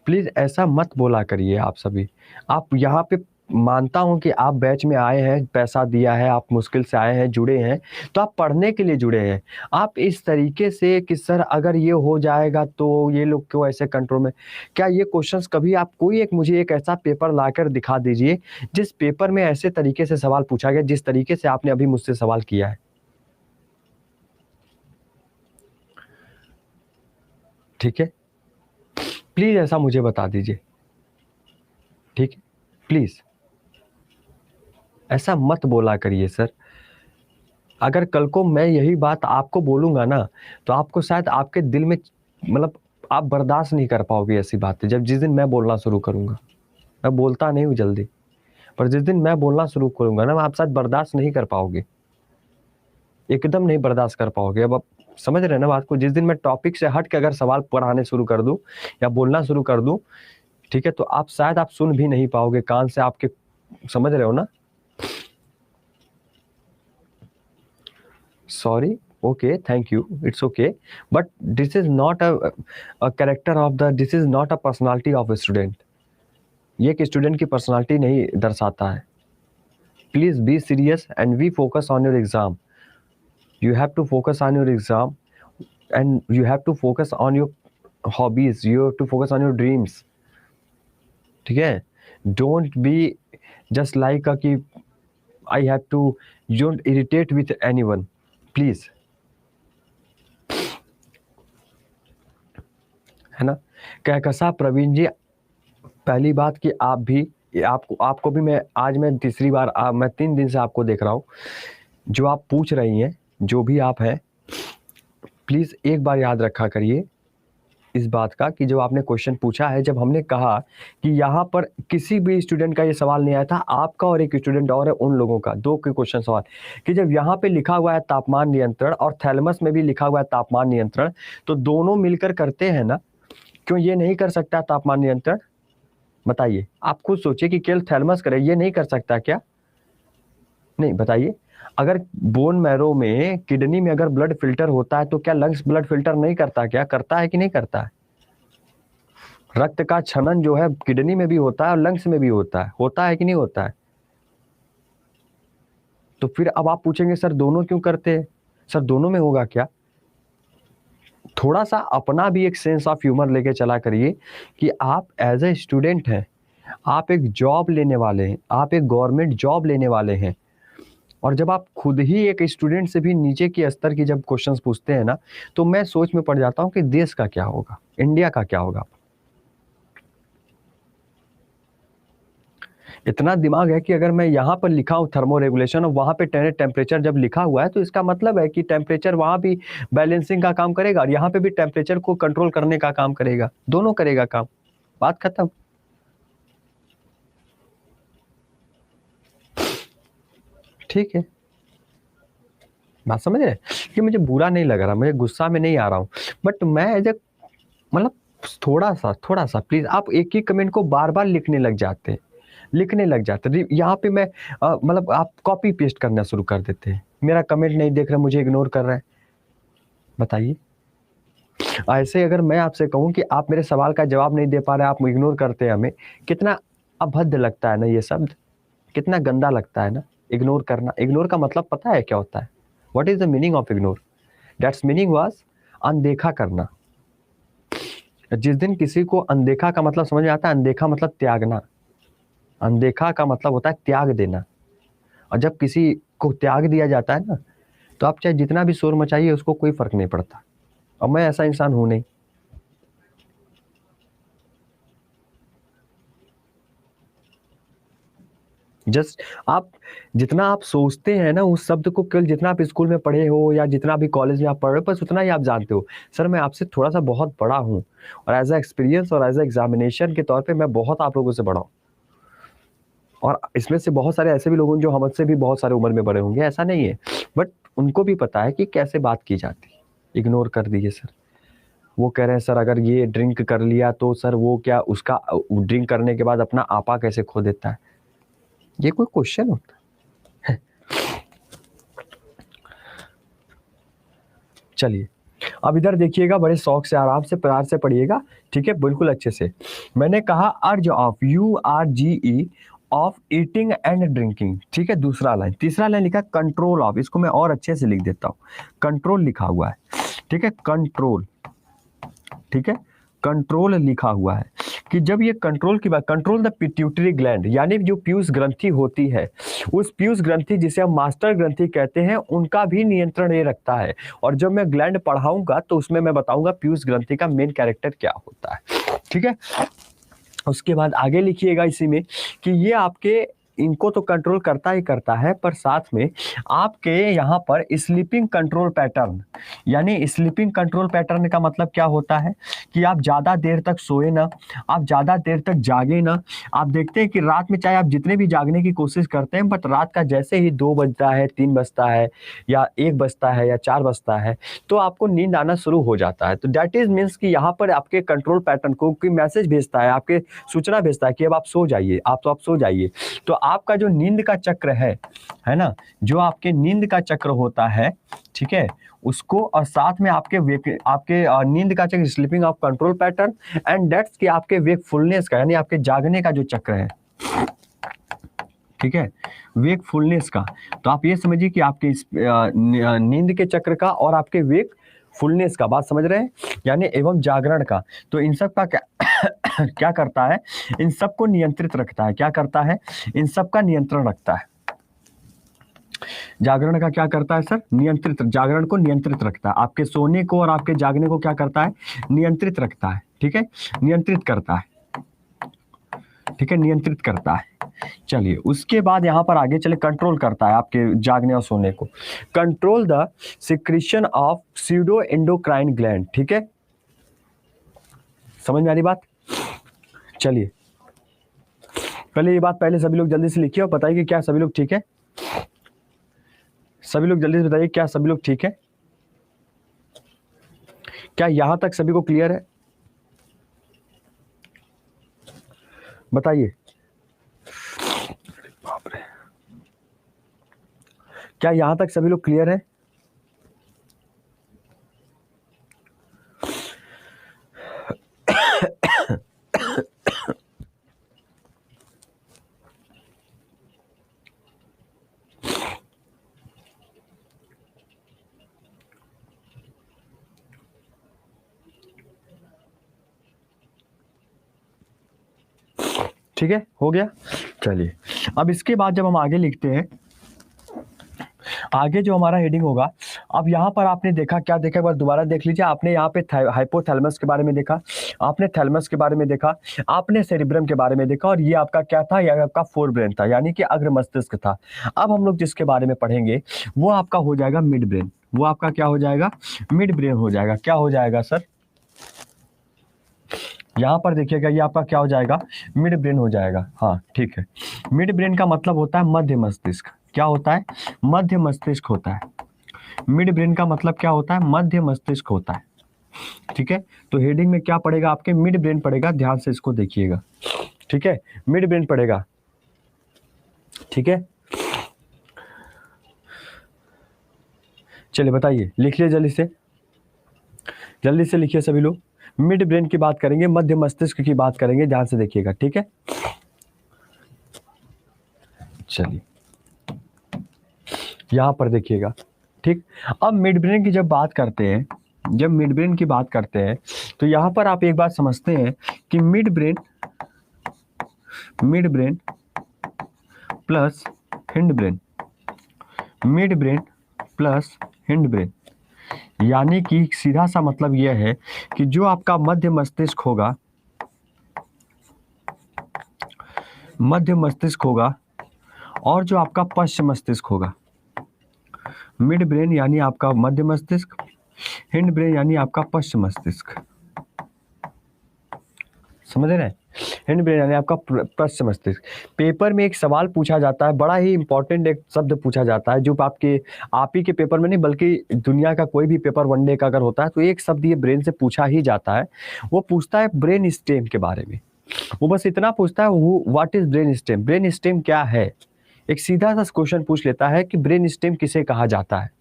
प्लीज ऐसा मत बोला करिए आप सभी। आप यहाँ पे, मानता हूं कि आप बैच में आए हैं, पैसा दिया है, आप मुश्किल से आए हैं, जुड़े हैं, तो आप पढ़ने के लिए जुड़े हैं। आप इस तरीके से कि सर अगर ये हो जाएगा तो ये लोग क्यों ऐसे कंट्रोल में, क्या ये क्वेश्चंस कभी आप कोई एक मुझे एक ऐसा पेपर लाकर दिखा दीजिए जिस पेपर में ऐसे तरीके से सवाल पूछा गया जिस तरीके से आपने अभी मुझसे सवाल किया है। ठीक है, प्लीज ऐसा मुझे बता दीजिए। ठीक है, प्लीज ऐसा मत बोला करिए सर। अगर कल को मैं यही बात आपको बोलूंगा ना तो आपको शायद आपके दिल में मतलब आप बर्दाश्त नहीं कर पाओगे ऐसी बातें। जब जिस दिन मैं बोलना शुरू करूंगा, मैं बोलता नहीं हूँ जल्दी, पर जिस दिन मैं बोलना शुरू करूंगा ना आप शायद बर्दाश्त नहीं कर पाओगे, एकदम नहीं बर्दाश्त कर पाओगे। अब आप समझ रहे हैं ना बात को। जिस दिन मैं टॉपिक से हट के अगर सवाल पढ़ाने शुरू कर दूं या बोलना शुरू कर दूं, ठीक है, तो आप शायद आप सुन भी नहीं पाओगे कान से आपके, समझ रहे हो ना। Sorry, okay, thank you, it's okay, but this is not a character of the, this is not a personality of a student। ये एक स्टूडेंट की पर्सनालिटी नहीं दर्शाता है। Please be serious and we focus on your exam. You have to focus on your exam and you have to focus on your hobbies, you have to focus on your dreams, ठीक है। डोंट बी जस्ट लाइक कि I have to, don't irritate with anyone please, है ना। कहकशा प्रवीण जी, पहली बात कि आप भी आपको भी मैं आज मैं तीसरी बार मैं 3 दिन से आपको देख रहा हूँ। जो आप पूछ रही हैं, जो भी आप हैं, प्लीज एक बार याद रखा करिए इस बात का कि जो आपने क्वेश्चन पूछा है, जब हमने कहा कि यहाँ पर किसी भी स्टूडेंट का ये सवाल नहीं आया था, आपका और एक स्टूडेंट और है, उन लोगों का 2 के क्वेश्चन सवाल, कि जब यहाँ पे लिखा हुआ है तापमान नियंत्रण और थैलेमस में भी लिखा हुआ है तापमान नियंत्रण, तो दोनों मिलकर करते हैं ना, क्यों ये नहीं कर सकता तापमान नियंत्रण? बताइए, आप खुद सोचिए कि केवल थैलेमस करे, ये नहीं कर सकता क्या? नहीं, बताइए। अगर बोन मैरो में, किडनी में अगर ब्लड फिल्टर होता है तो क्या लंग्स ब्लड फिल्टर नहीं करता? क्या करता है कि नहीं करता है? रक्त का क्षरण जो है किडनी में भी होता है और लंग्स में भी होता है कि नहीं होता है? तो फिर अब आप पूछेंगे सर दोनों क्यों करते हैं? सर दोनों में होगा क्या? थोड़ा सा अपना भी एक सेंस ऑफ ह्यूमर लेके चला करिए कि आप एज ए स्टूडेंट हैं, आप एक जॉब लेने वाले हैं, आप एक गवर्नमेंट जॉब लेने वाले हैं, और जब आप खुद ही एक स्टूडेंट से भी नीचे की स्तर की जब क्वेश्चंस पूछते हैं ना, तो मैं सोच में पड़ जाता हूं कि देश का क्या होगा, इंडिया का क्या होगा। इतना दिमाग है कि अगर मैं यहाँ पर लिखा हूँ थर्मो रेगुलेशन और वहाँ पे टेम्परेचर जब लिखा हुआ है, तो इसका मतलब है कि टेम्परेचर वहाँ भी बैलेंसिंग का काम करेगा और यहाँ पे भी टेम्परेचर को कंट्रोल करने का काम करेगा, दोनों करेगा काम, बात खत्म। ठीक है, बात समझ रहे कि मुझे बुरा नहीं लग रहा, मुझे गुस्सा में नहीं आ रहा हूँ, बट मैं एज ए मतलब थोड़ा सा प्लीज, आप एक ही कमेंट को बार बार लिखने लग जाते हैं, यहाँ पे मैं मतलब आप कॉपी पेस्ट करना शुरू कर देते हैं। मेरा कमेंट नहीं देख रहे, मुझे इग्नोर कर रहे हैं, बताइए। ऐसे अगर मैं आपसे कहूं कि आप मेरे सवाल का जवाब नहीं दे पा रहे, आप इग्नोर करते हैं हमें, कितना अभद्र लगता है ना ये शब्द, कितना गंदा लगता है ना इग्नोर करना। इग्नोर का मतलब पता है क्या होता है? What is the meaning of ignore? That's meaning was अनदेखा करना। जिस दिन किसी को अनदेखा का मतलब समझ में आता है, अनदेखा मतलब त्यागना, अनदेखा का मतलब होता है त्याग देना। और जब किसी को त्याग दिया जाता है ना, तो आप चाहे जितना भी शोर मचाइए, उसको कोई फर्क नहीं पड़ता। और मैं ऐसा इंसान हूं नहीं। जस्ट आप जितना आप सोचते हैं ना उस शब्द को, केवल जितना आप स्कूल में पढ़े हो या जितना भी कॉलेज में आप पढ़ रहे हो, बस उतना ही आप जानते हो। सर मैं आपसे थोड़ा सा बहुत बड़ा हूँ, और एज ए एक्सपीरियंस और एज ए एग्जामिनेशन के तौर पे मैं बहुत आप लोगों से बड़ा हूँ। और इसमें से बहुत सारे ऐसे भी लोग हैं जो हमसे भी बहुत सारे उम्र में बड़े होंगे, ऐसा नहीं है, बट उनको भी पता है कि कैसे बात की जाती है। इग्नोर कर दीजिए सर। वो कह रहे हैं सर अगर ये ड्रिंक कर लिया तो सर वो क्या, उसका ड्रिंक करने के बाद अपना आपा कैसे खो देता है? ये कोई क्वेश्चन होता है? चलिए अब इधर देखिएगा, बड़े शौक से आराम से प्यार से पढ़िएगा, ठीक है, बिल्कुल अच्छे से। मैंने कहा अर्ज of, URGE of eating and drinking, ठीक है, दूसरा लाइन। तीसरा लाइन लिखा कंट्रोल ऑफ, इसको मैं और अच्छे से लिख देता हूँ, कंट्रोल लिखा हुआ है, ठीक है, कंट्रोल, ठीक है, कंट्रोल लिखा हुआ है कि जब ये कंट्रोल की बात, कंट्रोल द पिट्यूटरी ग्लैंड, यानी जो पीयूष ग्रंथि होती है, उस पीयूष ग्रंथि जिसे हम मास्टर ग्रंथि कहते हैं, उनका भी नियंत्रण ये रखता है। और जब मैं ग्लैंड पढ़ाऊंगा तो उसमें मैं बताऊंगा पीयूष ग्रंथि का मेन कैरेक्टर क्या होता है, ठीक है। उसके बाद आगे लिखिएगा इसी में कि ये आपके इनको तो कंट्रोल करता ही करता है, पर साथ में आपके यहाँ पर स्लीपिंग कंट्रोल पैटर्न, यानी स्लीपिंग कंट्रोल पैटर्न का मतलब क्या होता है कि आप ज़्यादा देर तक सोए ना, आप ज़्यादा देर तक जागे ना। आप देखते हैं कि रात में चाहे आप जितने भी जागने की कोशिश करते हैं, बट रात का जैसे ही 2 बजता है, 3 बजता है या 1 बजता है या 4 बजता है, तो आपको नींद आना शुरू हो जाता है। तो दैट इज मीन्स कि यहाँ पर आपके कंट्रोल पैटर्न को कोई मैसेज भेजता है, आपके सूचना भेजता है कि अब आप सो जाइए, आप सो जाइए। तो आपका जो नींद का चक्र है ना, जो आपके नींद का चक्र होता है, ठीक है, उसको और साथ में आपके नींद का चक्र, sleeping of control pattern and that's कि आपके वेकफुलनेस का, यानी आपके जागने का जो चक्र है, ठीक है, वेकफुलनेस का। तो आप ये समझिए कि आपके नींद के चक्र का और आपके वेकफुलनेस का, बात समझ रहे हैं, यानी एवं जागरण का। तो इन सब का क्या करता है, इन सब को नियंत्रित रखता है। क्या करता है, इन सब का नियंत्रण रखता है। जागरण का क्या करता है सर, नियंत्रित, जागरण को नियंत्रित रखता है। आपके सोने को और आपके जागने को क्या करता है, नियंत्रित रखता है। ठीक है, नियंत्रित करता है, ठीक है, नियंत्रित करता है। चलिए उसके बाद यहां पर आगे चले, कंट्रोल करता है आपके जागने और सोने को। Control the secretion of pseudo endocrine gland. ठीक है, समझ में आ रही बात। चलिए पहले ये बात पहले सभी लोग जल्दी से लिखिए और बताइए कि क्या सभी लोग ठीक है। सभी लोग जल्दी से बताइए क्या सभी लोग ठीक है, क्या यहां तक सभी को क्लियर है, बताइए। बाप रे, क्या यहां तक सभी लोग क्लियर है। ठीक है, हो गया। चलिए अब इसके बाद जब हम आगे लिखते हैं, आगे जो हमारा हेडिंग होगा, अब यहाँ पर आपने देखा, क्या देखा एक बार दोबारा देख लीजिए। आपने यहाँ पे हाइपोथैलेमस के बारे में देखा, आपने थैलेमस के बारे में देखा, आपने सेरिब्रम के बारे में देखा, और ये आपका क्या था, ये आपका फोर ब्रेन था, यानी कि अग्र मस्तिष्क था। अब हम लोग जिसके बारे में पढ़ेंगे वो आपका हो जाएगा मिड ब्रेन। वो आपका क्या हो जाएगा, मिड ब्रेन हो जाएगा। क्या हो जाएगा सर, यहाँ पर देखिएगा, ये आपका क्या हो जाएगा, मिड ब्रेन हो जाएगा। हाँ ठीक है, मिड ब्रेन का मतलब होता है मध्य मस्तिष्क। क्या होता है, मध्य मस्तिष्क होता है। मिड ब्रेन का मतलब क्या होता है, मध्य मस्तिष्क होता है। ठीक है, तो हेडिंग में क्या पड़ेगा आपके, मिड ब्रेन पड़ेगा, ध्यान से इसको देखिएगा। ठीक है, मिड ब्रेन पड़ेगा। ठीक है, चलिए बताइए, लिखिए जल्दी से लिखिए सभी लोग। मिड ब्रेन की बात करेंगे, मध्य मस्तिष्क की बात करेंगे, ध्यान से देखिएगा। ठीक है, चलिए यहां पर देखिएगा। ठीक, अब मिड ब्रेन की जब बात करते हैं, जब मिड ब्रेन की बात करते हैं, तो यहां पर आप एक बात समझते हैं कि mid brain plus hind brain, mid brain plus hind brain, यानी कि सीधा सा मतलब यह है कि जो आपका मध्य मस्तिष्क होगा, मध्य मस्तिष्क होगा, और जो आपका पश्चिम मस्तिष्क होगा, मिड ब्रेन यानी आपका मध्य मस्तिष्क, हिंड ब्रेन यानी आपका पश्चिम मस्तिष्क। समझ रहे हैं, हिंड ब्रेन यानी आपका पश्चिम मस्तिष्क। पेपर में एक सवाल पूछा जाता है, बड़ा ही इंपॉर्टेंट एक शब्द पूछा जाता है, जो आपके आप ही के पेपर में नहीं बल्कि दुनिया का कोई भी पेपर वनडे का अगर होता है तो एक शब्द ये ब्रेन से पूछा ही जाता है। वो पूछता है ब्रेन स्टेम के बारे में। वो बस इतना पूछता है, वो what is brain stem, brain stem क्या है। एक सीधा सा क्वेश्चन पूछ लेता है कि ब्रेन स्टेम किसे कहा जाता है।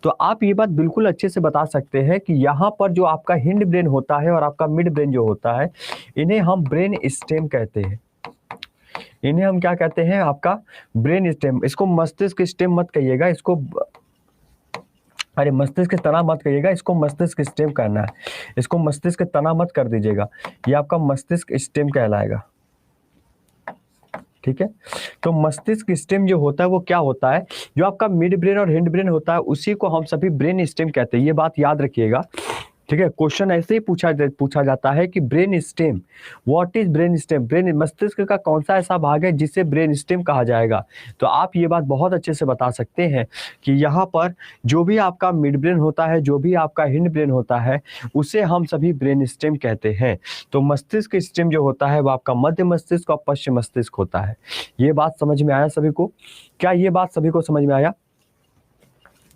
तो आप ये बात बिल्कुल अच्छे से बता सकते हैं कि यहाँ पर जो आपका हिंड ब्रेन होता है और आपका मिड ब्रेन जो होता है, इन्हें हम ब्रेन स्टेम कहते हैं। इन्हें हम क्या कहते हैं, आपका ब्रेन स्टेम। इसको मस्तिष्क स्टेम मत कहिएगा, इसको अरे मस्तिष्क तना मत कहिएगा, इसको मस्तिष्क स्टेम कहना है। इसको मस्तिष्क तना मत कर दीजिएगा, ये आपका मस्तिष्क स्टेम कहलाएगा। ठीक है, तो मस्तिष्क स्टेम जो होता है वो क्या होता है, जो आपका मिड ब्रेन और हिंड ब्रेन होता है उसी को हम सभी ब्रेन स्टेम कहते हैं। ये बात याद रखिएगा। ठीक है, क्वेश्चन ऐसे ही पूछा जाता है कि brain stem, what is brain stem, brain मस्तिष्क का कौन सा ऐसा भाग है जिसे ब्रेन स्टेम कहा जाएगा। तो आप ये बात बहुत अच्छे से बता सकते हैं कि यहाँ पर जो भी आपका मिड ब्रेन होता है, जो भी आपका हिंड ब्रेन होता है, उसे हम सभी ब्रेन स्टेम कहते हैं। तो मस्तिष्क स्टेम जो होता है वो आपका मध्य मस्तिष्क और पश्चिम मस्तिष्क होता है। ये बात समझ में आया सभी को? क्या ये बात सभी को समझ में आया?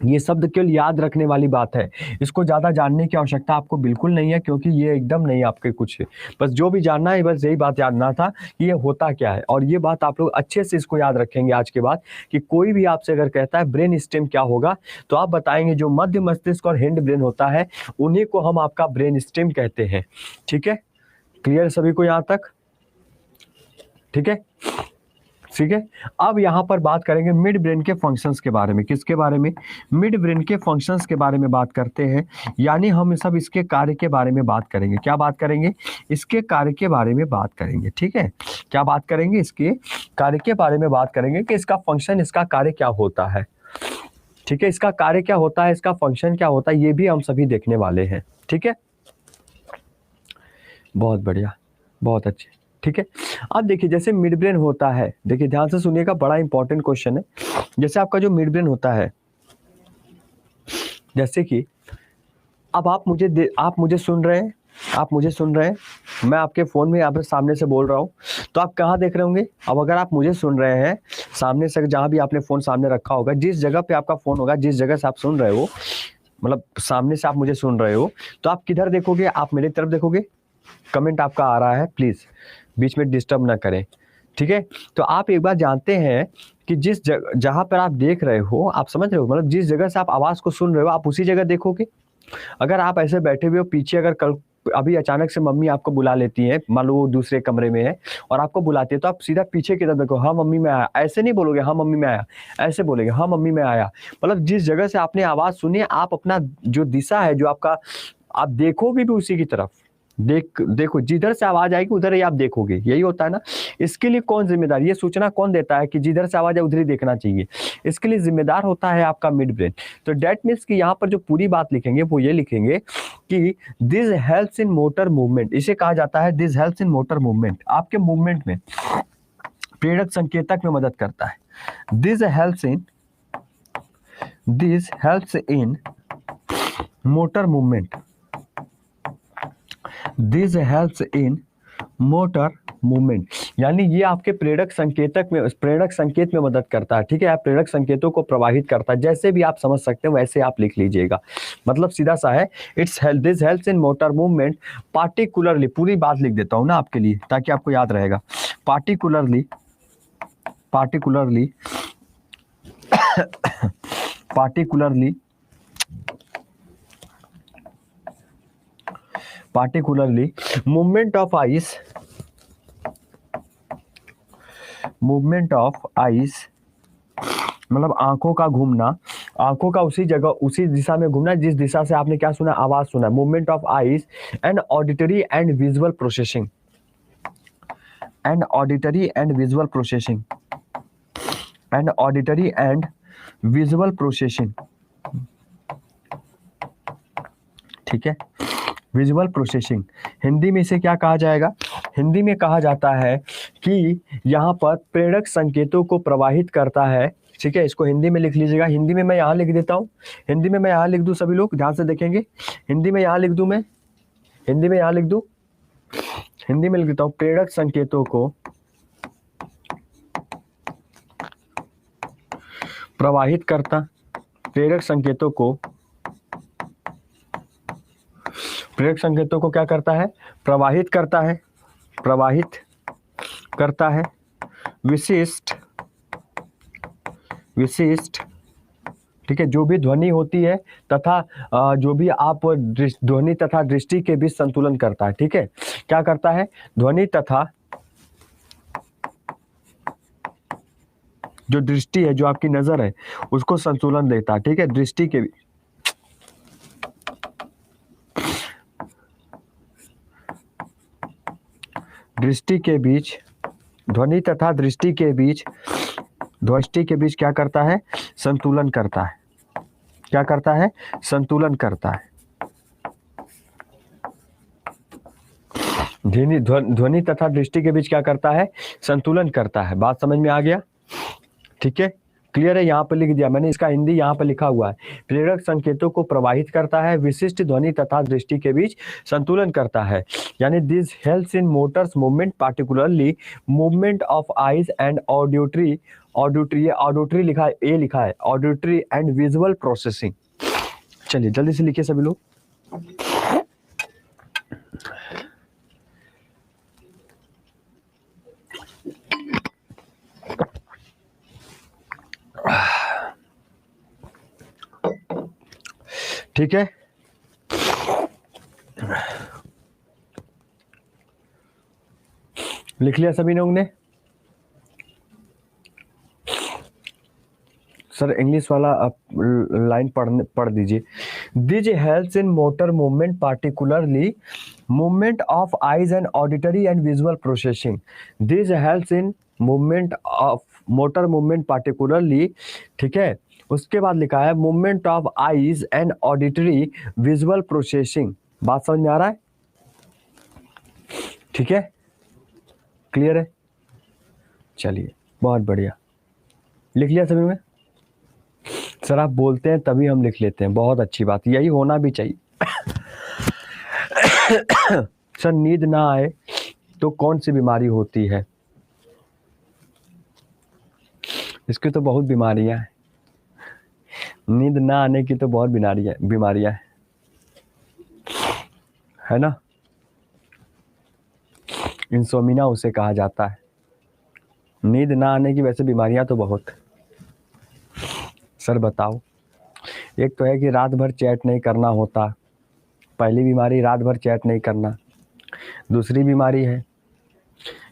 ये शब्द केवल याद रखने वाली बात है, इसको ज्यादा जानने की आवश्यकता आपको बिल्कुल नहीं है, क्योंकि ये एकदम नहीं आपके कुछ है। बस जो भी जानना है, बस यही बात जानना था कि ये होता क्या है। और ये बात आप लोग अच्छे से इसको याद रखेंगे आज के बाद, कि कोई भी आपसे अगर कहता है ब्रेन स्टेम क्या होगा, तो आप बताएंगे जो मध्य मस्तिष्क और हिंड ब्रेन होता है उन्हीं को हम आपका ब्रेन स्टेम कहते हैं। ठीक है, क्लियर सभी को यहाँ तक? ठीक है, ठीक है। अब यहाँ पर बात करेंगे मिड ब्रेन के फंक्शंस के बारे में। किसके बारे में? मिड ब्रेन के फंक्शंस के बारे में बात करते हैं, यानी हम सब इसके कार्य के बारे में बात करेंगे। क्या बात करेंगे? इसके कार्य के बारे में बात करेंगे। ठीक है, क्या बात करेंगे? इसके कार्य के बारे में बात करेंगे कि इसका फंक्शन, इसका कार्य क्या होता है। ठीक है, इसका कार्य क्या होता है, इसका फंक्शन क्या होता है, ये भी हम सभी देखने वाले हैं। ठीक है, बहुत बढ़िया, बहुत अच्छे। ठीक है, अब देखिए जैसे मिड ब्रेन होता है, देखिए ध्यान से सुनिएगा, बड़ा इंपॉर्टेंट क्वेश्चन है। जैसे आपका जो मिड ब्रेन होता है, जैसे कि अब आप मुझे सुन रहे हैं, आप मुझे सुन रहे हैं, मैं आपके फोन में आप सामने से बोल रहा हूँ, तो आप कहाँ देख रहे होंगे? अब अगर आप मुझे सुन रहे हैं सामने से, जहाँ भी आपने फोन सामने रखा होगा, जिस जगह पे आपका फोन होगा, जिस जगह से आप सुन रहे हो, मतलब सामने से आप मुझे सुन रहे हो, तो आप किधर देखोगे? आप मेरी तरफ देखोगे। कमेंट आपका आ रहा है, प्लीज बीच में डिस्टर्ब ना करें। ठीक है, तो आप एक बार जानते हैं कि जिस जहां पर आप देख रहे हो, आप समझ रहे हो, मतलब जिस जगह से आप आवाज को सुन रहे हो, आप उसी जगह देखोगे। अगर आप ऐसे बैठे हुए हो पीछे, अगर कल अभी अचानक से मम्मी आपको बुला लेती है, मान लो वो दूसरे कमरे में है और आपको बुलाती है, तो आप सीधा पीछे की तरफ देखो, हाँ मम्मी मैं आया। ऐसे नहीं बोलोगे हाँ मम्मी मैं आया, ऐसे बोलेंगे हाँ मम्मी मैं आया। मतलब जिस जगह से आपने आवाज सुनी, आप अपना जो दिशा है, जो आपका, आप देखोगे भी उसी की तरफ। देखो जिधर से आवाज आएगी उधर ही आप देखोगे, यही होता है ना। इसके लिए कौन जिम्मेदार, ये सूचना कौन देता है कि जिधर से आवाज है उधर ही देखना चाहिए? इसके लिए जिम्मेदार होता है आपका मिड ब्रेन। तो डेट मीन्स कि यहाँ पर जो पूरी बात लिखेंगे वो ये लिखेंगे कि this helps in motor movement, इसे कहा जाता है this helps in motor movement, आपके मूवमेंट में, प्रेरक संकेतक में मदद करता है। This helps in motor movement, this helps in motor movement, यानी ये आपके प्रेरक संकेत में मदद करता है। ठीक है, आप प्रेरक संकेतों को प्रवाहित करता है, जैसे भी आप समझ सकते हो वैसे आप लिख लीजिएगा। मतलब सीधा सा है, this helps in motor movement particularly, पूरी बात लिख देता हूं ना आपके लिए ताकि आपको याद रहेगा। पार्टिकुलरली मूवमेंट ऑफ आइस, मतलब आंखों का घूमना, आंखों का उसी जगह उसी दिशा में घूमना जिस दिशा से आपने क्या सुना, आवाज सुना। Movement of ice and auditory and visual processing, ठीक है, विजुअल प्रोसेसिंग हिंदी में इसे क्या कहा जाएगा? हिंदी में कहा जाता है कि यहाँ पर प्रेरक संकेतों को प्रवाहित करता है। ठीक है, इसको हिंदी में लिख लीजिएगा। हिंदी में मैं यहाँ लिख देता हूँ, हिंदी में मैं यहाँ लिख दूँ, सभी लोग ध्यान से देखेंगे। हिंदी में यहाँ लिख दूँ, मैं हिंदी में यहाँ लिख दूँ, हिंदी में लिख देता हूँ, प्रेरक संकेतों को प्रवाहित करता, प्रेरक संकेतों को क्या करता है? प्रवाहित करता है विशिष्ट, ठीक है, जो भी ध्वनि होती है तथा जो भी आप ध्वनि तथा दृष्टि के बीच संतुलन करता है। ठीक है, क्या करता है? ध्वनि तथा जो दृष्टि है, जो आपकी नजर है, उसको संतुलन देता है। ठीक है, दृष्टि के बीच, ध्वनि तथा दृष्टि के बीच क्या करता है? संतुलन करता है। क्या करता है? संतुलन करता है। ध्वनि तथा दृष्टि के बीच क्या करता है, संतुलन करता है। बात समझ में आ गया, ठीक है, क्लियर है। यहाँ पर लिख दिया मैंने, इसका हिंदी यहाँ पर लिखा हुआ है। प्रेरक संकेतों को प्रवाहित करता है, विशिष्ट ध्वनि तथा दृष्टि के बीच संतुलन करता है। यानी this helps in motors movement, particularly movement of eyes and auditory, auditory लिखा है, ए लिखा है, ऑडियोटरी एंड विजुअल प्रोसेसिंग। चलिए जल्दी से लिखिए सभी लोग। ठीक है, लिख लिया सभी लोगों ने? सर इंग्लिश वाला आप लाइन पढ़ दीजिए। This helps in motor movement, particularly movement of eyes and auditory and visual processing. This helps in movement of motor movement particularly, ठीक है, उसके बाद लिखा है movement of eyes and auditory visual processing. बात समझ में आ रहा है? ठीक है, क्लियर है? चलिए बहुत बढ़िया, लिख लिया सभी में? सर आप बोलते हैं तभी हम लिख लेते हैं, बहुत अच्छी बात, यही होना भी चाहिए। सर नींद ना आए तो कौन सी बीमारी होती है? इसकी तो बहुत बीमारियां हैं, नींद ना आने की तो बहुत बीमारियां हैं, है ना? इंसोमिना उसे कहा जाता है। नींद ना आने की वैसे बीमारियां तो बहुत। सर बताओ, एक तो है कि रात भर चैट नहीं करना होता, पहली बीमारी रात भर चैट नहीं करना। दूसरी बीमारी है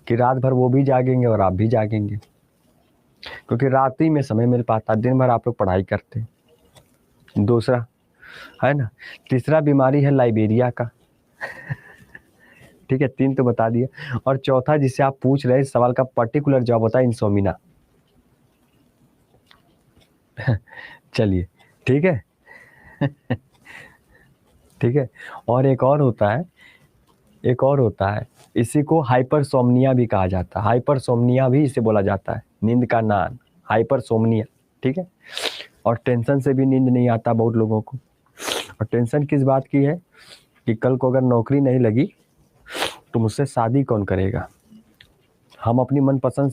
कि रात भर वो भी जागेंगे और आप भी जागेंगे, क्योंकि रात ही में समय मिल पाता, दिन भर आप लोग पढ़ाई करते हैं। दूसरा है ना, तीसरा बीमारी है लाइबेरिया का। ठीक है, 3 तो बता दिया। और चौथा जिससे आप पूछ रहे सवाल का पर्टिकुलर जवाब होता है इंसोमिना। चलिए ठीक है। ठीक है, और एक और होता है, इसी को हाइपरसोमनिया भी कहा जाता है। हाइपरसोमनिया भी इसे बोला जाता है, नींद का नाम हाइपरसोमनिया। ठीक है, और टेंशन से भी नींद नहीं आता बहुत लोगों को। और टेंशन किस बात की है कि कल को अगर नौकरी नहीं लगी तो मुझसे शादी कौन करेगा। हम अपनी मनपसंद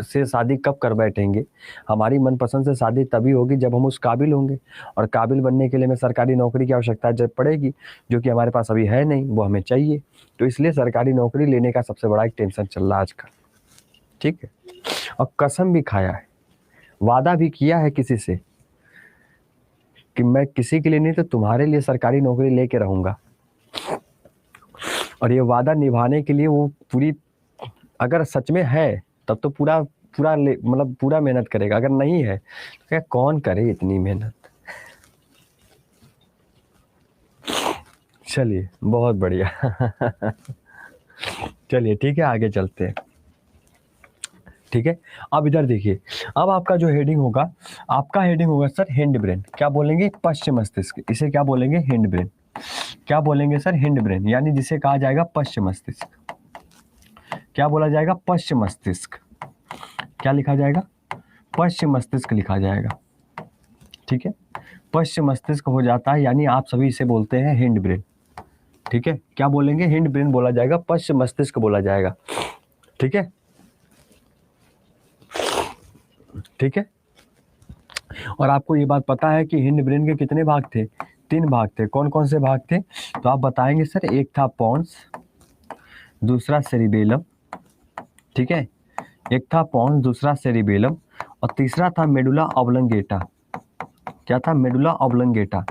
से शादी कब कर बैठेंगे? हमारी मनपसंद से शादी तभी होगी जब हम उस काबिल होंगे, और काबिल बनने के लिए हमें सरकारी नौकरी की आवश्यकता जब पड़ेगी, जो कि हमारे पास अभी है नहीं, वो हमें चाहिए। तो इसलिए सरकारी नौकरी लेने का सबसे बड़ा एक टेंशन चल रहा है आज का। ठीक है, और कसम भी खाया है, वादा भी किया है किसी से कि मैं किसी के लिए नहीं तो तुम्हारे लिए सरकारी नौकरी लेके रहूंगा। और ये वादा निभाने के लिए वो पूरी, अगर सच में है तब तो पूरा मतलब पूरा मेहनत करेगा, अगर नहीं है तो क्या कौन करे इतनी मेहनत। चलिए बहुत बढ़िया। चलिए ठीक है, आगे चलते हैं। ठीक है, अब इधर देखिए, अब आपका जो हेडिंग होगा, आपका हेडिंग होगा सर हिंड ब्रेन। क्या बोलेंगे? पश्चिम मस्तिष्क। इसे क्या बोलेंगे? Hind brain. क्या बोलेंगे सर? हिंड ब्रेन, यानी जिसे कहा जाएगा पश्चिम मस्तिष्क। क्या बोला जाएगा? पश्चिम मस्तिष्क। क्या लिखा जाएगा? पश्चिम मस्तिष्क लिखा जाएगा। ठीक है, पश्चिम मस्तिष्क हो जाता है, यानी आप सभी इसे बोलते हैं हिंड ब्रेन। ठीक है, क्या बोलेंगे? हिंड ब्रेन बोला जाएगा, पश्चिम मस्तिष्क बोला जाएगा। ठीक है, ठीक है। और आपको ये बात पता है कि हिंड ब्रेन के कितने भाग थे? 3 भाग थे। कौन कौन से भाग थे? तो आप बताएंगे सर। एक था पोन्स, दूसरा सेरिबेलम। ठीक है, एक था पोन्स, दूसरा सेरिबेलम, और तीसरा था मेडुला ऑब्लंगेटा। क्या था? Medulla oblongata.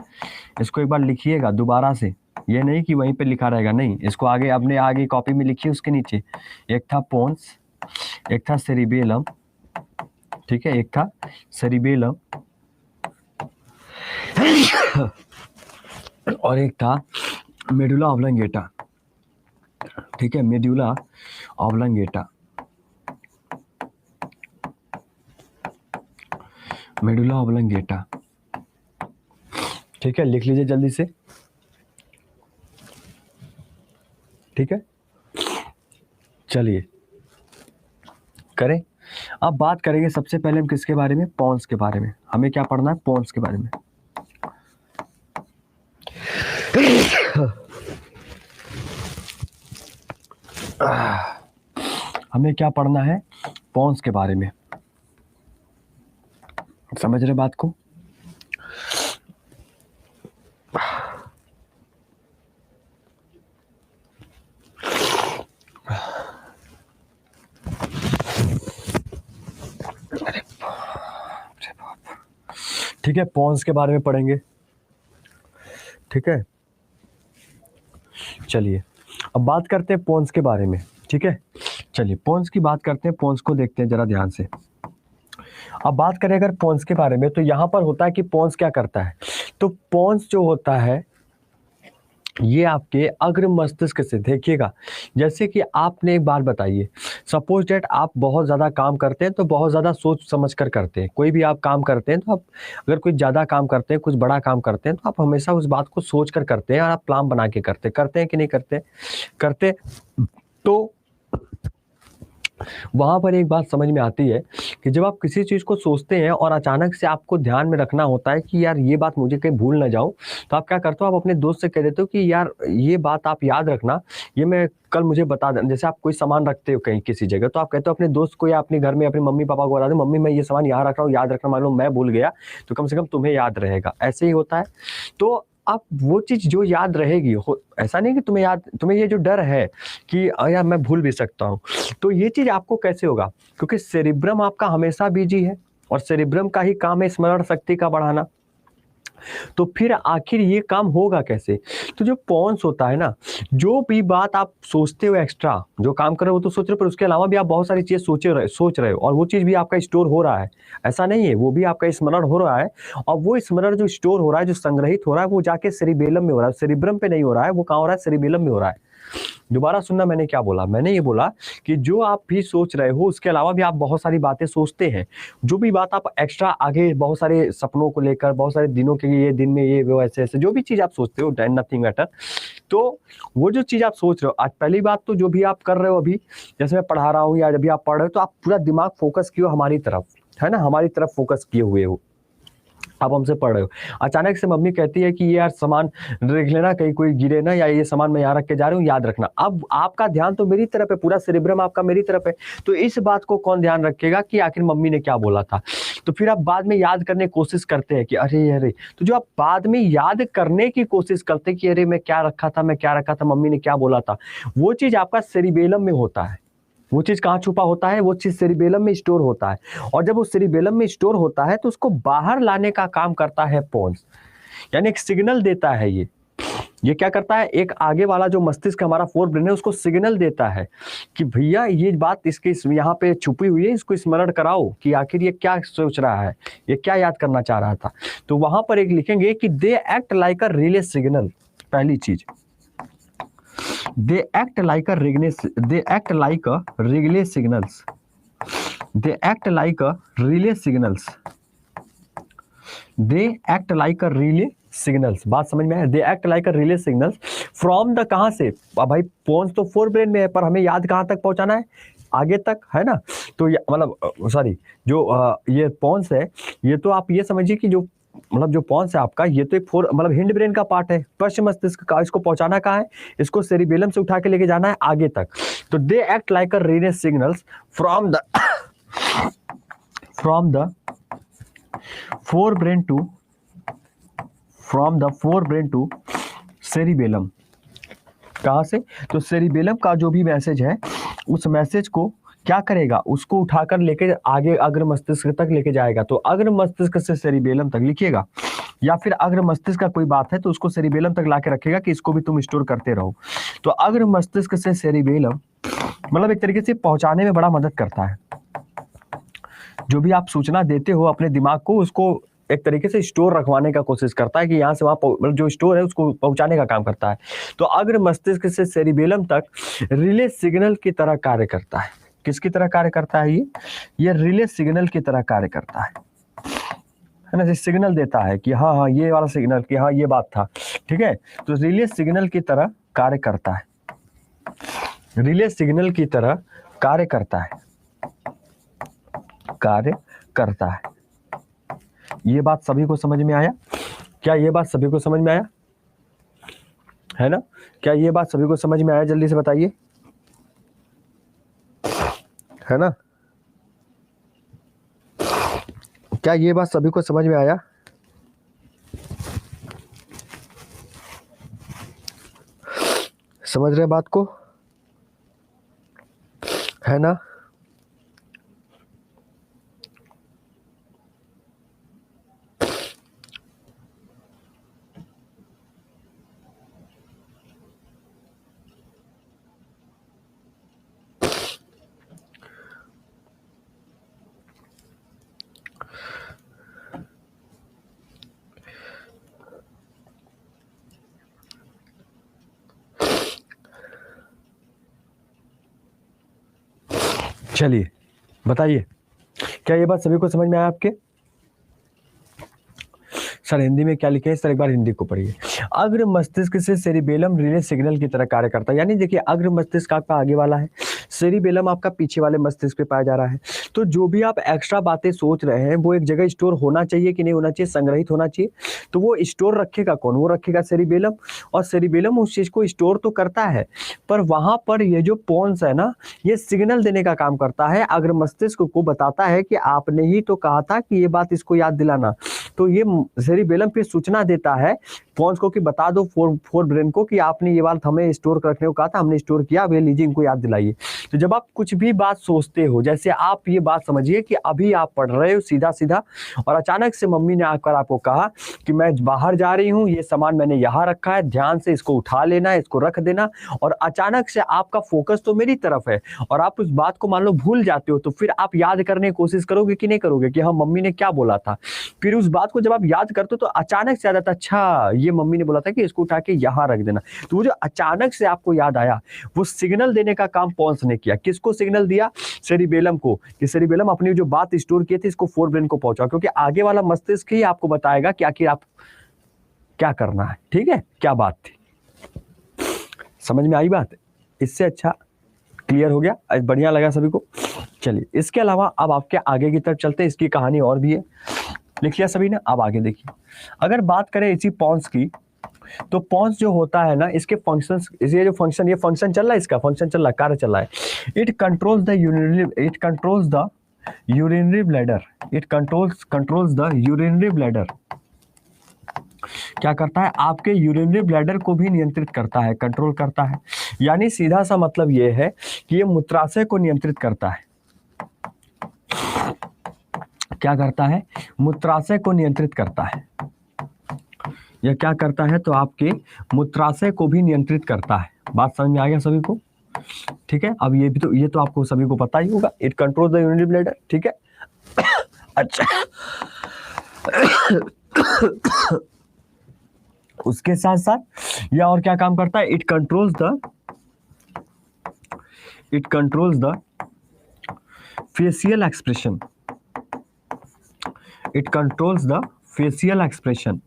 इसको एक बार लिखिएगा दोबारा से, ये नहीं कि वहीं पे लिखा रहेगा, नहीं, इसको आगे अपने आगे कॉपी में लिखिए उसके नीचे। एक था पोन्स, एक था सेरिबेलम, ठीक है, एक था सेरिबेलम, और एक था मेडुला ऑब्लंगेटा। ठीक है, मेडुला ऑब्लंगेटा, मेडुला ऑब्लंगेटा। ठीक है, लिख लीजिए जल्दी से। ठीक है, चलिए करें। अब बात करेंगे सबसे पहले हम किसके बारे में, पॉन्स के बारे में। हमें क्या पढ़ना है, पॉन्स के बारे में। हमें क्या पढ़ना है, पॉन्स के बारे में। समझ रहे बात को? ठीक है, पॉन्स के बारे में पढ़ेंगे। ठीक है, चलिए अब बात करते हैं पॉन्स के बारे में। ठीक है, चलिए पॉन्स की बात करते हैं, पॉन्स को देखते हैं जरा ध्यान से। अब बात करें अगर पॉन्स के बारे में, तो यहां पर होता है कि पॉन्स क्या करता है, तो पॉन्स जो होता है ये आपके अग्र मस्तिष्क से, देखिएगा जैसे कि आपने एक बात बताइए, सपोज डेट आप बहुत ज़्यादा काम करते हैं तो बहुत ज़्यादा सोच समझ कर करते हैं। कोई भी आप काम करते हैं तो आप अगर कोई ज़्यादा काम करते हैं, कुछ बड़ा काम करते हैं, तो आप हमेशा उस बात को सोच कर करते हैं और आप प्लान बना के करते हैं कि नहीं करते? करते। तो वहां पर एक बात समझ में आती है कि जब आप किसी चीज को सोचते हैं और अचानक से आपको ध्यान में रखना होता है कि यार ये बात मुझे कहीं भूल ना जाऊं, तो आप क्या करते हो, आप अपने दोस्त से कह देते हो कि यार ये बात आप याद रखना, ये मैं कल मुझे बता देना। जैसे आप कोई सामान रखते हो कहीं किसी जगह, तो आप कहते हो अपने दोस्त को या अपने घर में अपने मम्मी पापा को बता दो, मम्मी मैं ये सामान यहाँ रख रहा हूँ, याद रखना, मान लो मैं भूल गया तो कम से कम तुम्हें याद रहेगा। ऐसे ही होता है। तो अब वो चीज जो याद रहेगी, ऐसा नहीं कि तुम्हें ये जो डर है कि यार मैं भूल भी सकता हूँ, तो ये चीज आपको कैसे होगा, क्योंकि सेरिब्रम आपका हमेशा बिजी है और सेरिब्रम का ही काम है स्मरण शक्ति का बढ़ाना। तो फिर आखिर ये काम होगा कैसे? तो जो पॉन्स होता है ना, जो भी बात आप सोचते हो, एक्स्ट्रा जो काम कर रहे हो तो सोच रहे हो, पर उसके अलावा भी आप बहुत सारी चीज सोच रहे हो और वो चीज भी आपका स्टोर हो रहा है। ऐसा नहीं है, वो भी आपका स्मरण हो रहा है और वो स्मरण जो स्टोर हो रहा है, जो संग्रहित हो रहा है, वो जाके सेरिबेलम में हो रहा है, सेरिब्रम पे नहीं हो रहा है। वो कहाँ हो रहा है? सेरिबेलम में हो रहा है। दोबारा सुनना, मैंने क्या बोला? मैंने ये बोला कि जो आप भी सोच रहे हो उसके अलावा भी आप बहुत सारी बातें सोचते हैं। जो भी बात आप एक्स्ट्रा आगे बहुत सारे सपनों को लेकर, बहुत सारे दिनों के लिए, दिन में ये वो ऐसे ऐसे जो भी चीज आप सोचते हो, नथिंग मैटर। तो वो जो चीज आप सोच रहे हो, आज पहली बात तो जो भी आप कर रहे हो अभी, जैसे मैं पढ़ा रहा हूँ या जब आप पढ़ रहे हो, तो आप पूरा दिमाग फोकस किए हो हमारी तरफ, है ना, हमारी तरफ फोकस किए हुए हो, आप हमसे पढ़ रहे हो। अचानक से मम्मी कहती है कि ये यार सामान देख लेना कहीं कोई गिरे ना, या ये सामान मैं यहाँ रख के जा रही हूँ, याद रखना। अब आपका ध्यान तो मेरी तरफ है, पूरा सेरिब्रम आपका मेरी तरफ है। तो इस बात को कौन ध्यान रखेगा कि आखिर मम्मी ने क्या बोला था? तो फिर आप बाद में याद करने की कोशिश करते हैं कि अरे अरे, तो जो आप बाद में याद करने की कोशिश करते हैं कि अरे मैं क्या रखा था, मम्मी ने क्या बोला था, वो चीज आपका सेरिबेलम में होता है। वो चीज कहाँ छुपा होता है? वो चीज सेरिबेलम में स्टोर होता है। और जब वो सेरिबेलम में स्टोर होता है तो उसको बाहर लाने का काम करता है पोन्स, यानी एक सिग्नल देता है। ये क्या करता है? एक आगे वाला जो मस्तिष्क हमारा फोर ब्रेन है उसको सिग्नल देता है कि भैया ये बात इसके यहाँ पे छुपी हुई है, इसको स्मरण कराओ कि आखिर ये क्या सोच रहा है, ये क्या याद करना चाह रहा था। तो वहां पर एक लिखेंगे कि दे एक्ट लाइक अ रिले सिग्नल। पहली चीज, they act like a relay signals. They act like a relay signals. They act like a relay signals. बात समझ में आया? They act like a relay signals from the, कहां से? भाई पोन्स तो फोर ब्रेन में है, पर हमें याद कहां तक पहुंचाना है? आगे तक, है ना। तो मतलब सॉरी, जो ये पोन्स है, ये तो आप ये समझिए कि जो मतलब जो पॉन्स है आपका, ये तो एक फोर मतलब हिंड ब्रेन का पार्ट है, पश्चिम मस्तिष्क का। इसको पहुंचाना कहाँ है? इसको सेरिबेलम से उठा के लेके जाना है आगे तक। तो they act like a radio signals from the forebrain to cerebellum. कहां से? तो सेरिबेलम का जो भी मैसेज है, उस मैसेज को क्या करेगा? उसको उठाकर लेके आगे अग्र मस्तिष्क तक लेके जाएगा। तो अग्र मस्तिष्क से सेरिबेलम तक लिखिएगा, या फिर अग्र मस्तिष्क का कोई बात है तो उसको सेरिबेलम तक लाके रखेगा कि इसको भी तुम स्टोर करते रहो। तो अग्र मस्तिष्क से सेरिबेलम मतलब एक तरीके से पहुंचाने में बड़ा मदद करता है। जो भी आप सूचना देते हो अपने दिमाग को, उसको एक तरीके से स्टोर रखवाने का कोशिश करता है कि यहाँ से वहां मतलब जो स्टोर है उसको पहुंचाने का काम करता है। तो अग्र मस्तिष्क से सेरिबेलम तक रिले सिग्नल की तरह कार्य करता है। किसकी तरह कार्य करता है? ये रिले सिग्नल की तरह कार्य करता है ना। सिग्नल देता है कि हाँ हाँ ये वाला सिग्नल, कि हाँ ये बात था, ठीक है। तो रिले सिग्नल की तरह कार्य करता है। रिले सिग्नल की तरह कार्य करता है, कार्य करता है। ये बात सभी को समझ में आया? क्या ये बात सभी को समझ में आया है ना? क्या ये बात सभी को समझ में आया? जल्दी से बताइए, है ना? क्या ये बात सभी को समझ में आया? समझ रहे बात को, है ना? चलिए बताइए, क्या ये बात सभी को समझ में आया आपके? सर हिंदी में क्या लिखे हैं सर, एक बार हिंदी को पढ़िए। अग्र मस्तिष्क से सेरिबेलम रिले सिग्नल की तरह कार्य करता है। यानी देखिए, अग्र मस्तिष्क आपका आगे वाला है, सेरिबेलम आपका पीछे वाले मस्तिष्क पे पाया जा रहा है। तो जो भी आप एक्स्ट्रा बातें सोच रहे हैं वो एक जगह स्टोर होना चाहिए कि नहीं होना चाहिए, संग्रहित होना चाहिए। तो वो स्टोर रखेगा कौन? वो रखेगा सेरिबेलम। और सेरिबेलम उस चीज को स्टोर तो करता है, पर वहां पर ये जो पोन्स है ना, ये सिग्नल देने का काम करता है। अग्र मस्तिष्क को बताता है कि आपने ही तो कहा था कि ये बात इसको याद दिलाना। तो ये सेरिबेलम फिर सूचना देता है पॉन्स को कि बता दो फोर ब्रेन को कि आपने ये बात हमें स्टोर रखने को कहा था, हमने स्टोर किया, अब ये लीजिए, इनको याद दिलाइए। तो जब आप कुछ भी बात सोचते हो, जैसे आप ये बात समझिए कि अभी आप पढ़ रहे हो सीधा सीधा, और अचानक से मम्मी ने आकर आपको कहा कि मैं बाहर जा रही हूँ, ये सामान मैंने यहाँ रखा है, ध्यान से इसको उठा लेना, इसको रख देना। और अचानक से आपका फोकस तो मेरी तरफ है और आप उस बात को मान लो भूल जाते हो, तो फिर आप याद करने की कोशिश करोगे कि नहीं करोगे कि हाँ मम्मी ने क्या बोला था। फिर उस बात को जब आप याद करते हो तो अचानक से याद आता, अच्छा ये मम्मी ने बोला था कि इसको उठा के यहाँ रख देना। तो वो जो अचानक से आपको याद आया, वो सिग्नल देने का काम पॉन्स ने किया। किसको सिग्नल दिया? सेरिबेलम को, कि सेरिबेलम अपनी जो बात स्टोर की थी इसको फोर ब्रेन को पहुंचाओ, क्योंकि आगे वाला मस्तिष्क ही आपको बताएगा कि आखिर आप क्या करना है। ठीक है, क्या बात थी, समझ में आई बात? इससे अच्छा क्लियर हो गया, बढ़िया लगा सभी को। चलिए, इसके अलावा अब आपके आगे की तरफ चलते हैं, इसकी कहानी और भी है। लिख लिया सभी ने? अब आगे देखिए, अगर बात करें इसी पॉन्स की, तो पॉन्स जो होता है ना, इसके फंक्शंस, ये जो फंक्शन, ये फंक्शन चल रहा है, इसका फंक्शन चल रहा है, कार्य चल रहा है। It controls the urinary, it controls the urinary bladder, it controls the urinary bladder. क्या करता है? आपके यूरिनरी ब्लैडर को भी नियंत्रित करता है, कंट्रोल करता है। यानी सीधा सा मतलब ये है कि ये मूत्राशय को नियंत्रित करता है। क्या करता है? मूत्राशय को नियंत्रित करता है। यह क्या करता है? तो आपके मूत्राशय को भी नियंत्रित करता है। बात समझ में आ गया सभी को? ठीक है, अब ये तो आपको सभी को पता ही होगा, it control the urinary bladder. ठीक है, अच्छा उसके साथ साथ यह और क्या काम करता है? It controls the facial expression, it controls the facial expression.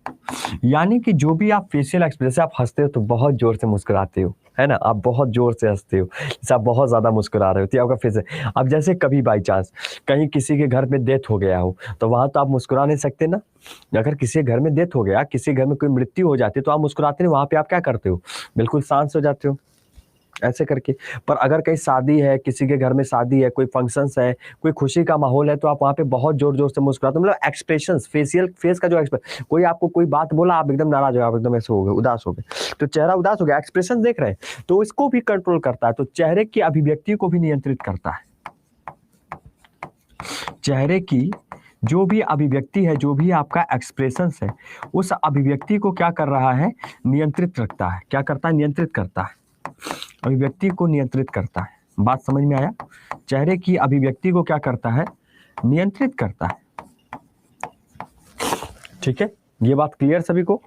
यानी कि जो भी आप फेशियल एक्सप्रेशन, जैसे आप हंसते हो तो बहुत जोर से मुस्कुराते हो, है ना, आप बहुत जोर से हंसते हो, जैसे आप बहुत ज्यादा मुस्कुरा रहे हो, तो आपका फेस। अब जैसे कभी बाई चांस कहीं किसी के घर में डेथ हो गया हो, तो वहां तो आप मुस्कुरा नहीं सकते ना। अगर किसी घर में डेथ हो गया, किसी घर में कोई मृत्यु हो जाती है, तो आप मुस्कुराते नहीं, वहां पे आप क्या करते हो? बिल्कुल शांत हो जाते हो, ऐसे करके। पर अगर कहीं शादी है, किसी के घर में शादी है, कोई फंक्शंस है, कोई खुशी का माहौल है, तो आप वहां पे बहुत जोर जोर से मुस्कुराते हो। मतलब एक्सप्रेशंस, फेस का जो एक्सप्रेशन, कोई आपको कोई बात बोला, आप एकदम नाराज हो, आप एकदम ऐसे हो गए, उदास हो गए, तो चेहरा उदास हो गया, एक्सप्रेशन देख रहे हैं, तो इसको भी कंट्रोल करता है। तो चेहरे की अभिव्यक्ति को भी नियंत्रित करता है। चेहरे की जो भी अभिव्यक्ति है, जो भी आपका एक्सप्रेशन है, उस अभिव्यक्ति को क्या कर रहा है? नियंत्रित रखता है। क्या करता है? नियंत्रित करता है, अभिव्यक्ति को नियंत्रित करता है। बात समझ में आया? चेहरे की अभिव्यक्ति को क्या करता है? नियंत्रित करता है। ठीक है, ये बात क्लियर सभी को?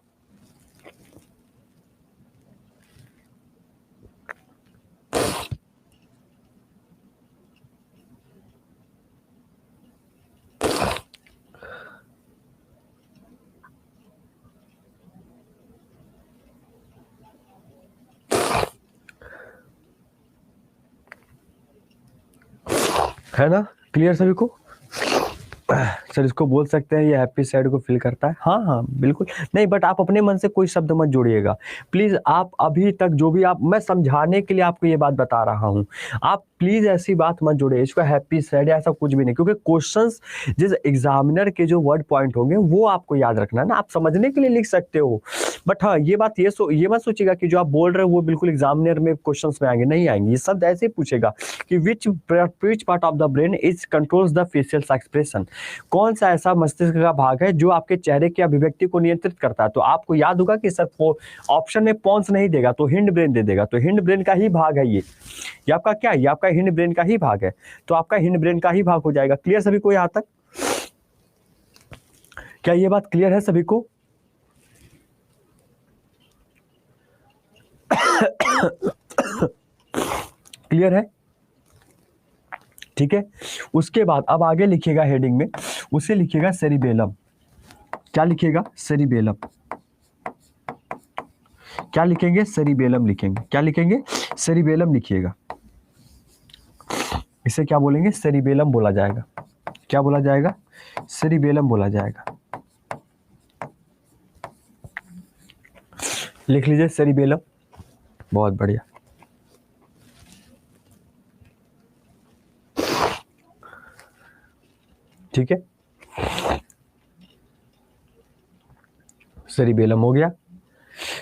है ना, क्लियर सभी को। सर इसको बोल सकते हैं ये हैप्पी साइड को फील करता है, हाँ हाँ बिल्कुल नहीं, बट आप अपने मन से कोई शब्द मत जोड़िएगा प्लीज। आप अभी तक जो भी आप, मैं समझाने के लिए आपको ये बात बता रहा हूँ, आप प्लीज ऐसी बात मत जोड़िए, इसको हैप्पी सैड ऐसा कुछ भी नहीं, क्योंकि क्वेश्चंस जिस एग्जामिनर के जो वर्ड पॉइंट होंगे वो आपको याद रखना है ना, आप समझने के लिए लिख सकते हो, बट हाँ ये बात ये मत सोचिएगा कि जो आप बोल रहे हो वो बिल्कुल एग्जामिनर में क्वेश्चंस में आएंगे, नहीं आएंगे। ये शब्द ऐसे पूछेगा कि which part of the brain is controls the facial expression, कौन सा ऐसा मस्तिष्क का भाग है जो आपके चेहरे की अभिव्यक्ति को नियंत्रित करता है। तो आपको याद होगा कि सर ऑप्शन में पॉन्स नहीं देगा तो हिंड ब्रेन दे देगा, तो हिंड ब्रेन का ही भाग है ये आपका क्या है, ये आपका हिंड ब्रेन का ही भाग है, तो आपका हिंड ब्रेन का ही भाग हो जाएगा। क्लियर सभी को यहां तक, क्या ये बात क्लियर है सभी को? क्लियर है, ठीक है। उसके बाद अब आगे लिखिएगा हेडिंग में, उसे लिखिएगा सेरिबेलम। क्या लिखिएगा? सेरिबेलम। क्या लिखेंगे? सेरिबेलम लिखेंगे। क्या लिखेंगे? सेरिबेलम लिखिएगा। इसे क्या बोलेंगे? सेरिबेलम बोला जाएगा। क्या बोला जाएगा? सेरिबेलम बोला जाएगा। लिख लीजिए सेरिबेलम, बहुत बढ़िया। ठीक है, सेरिबेलम हो गया।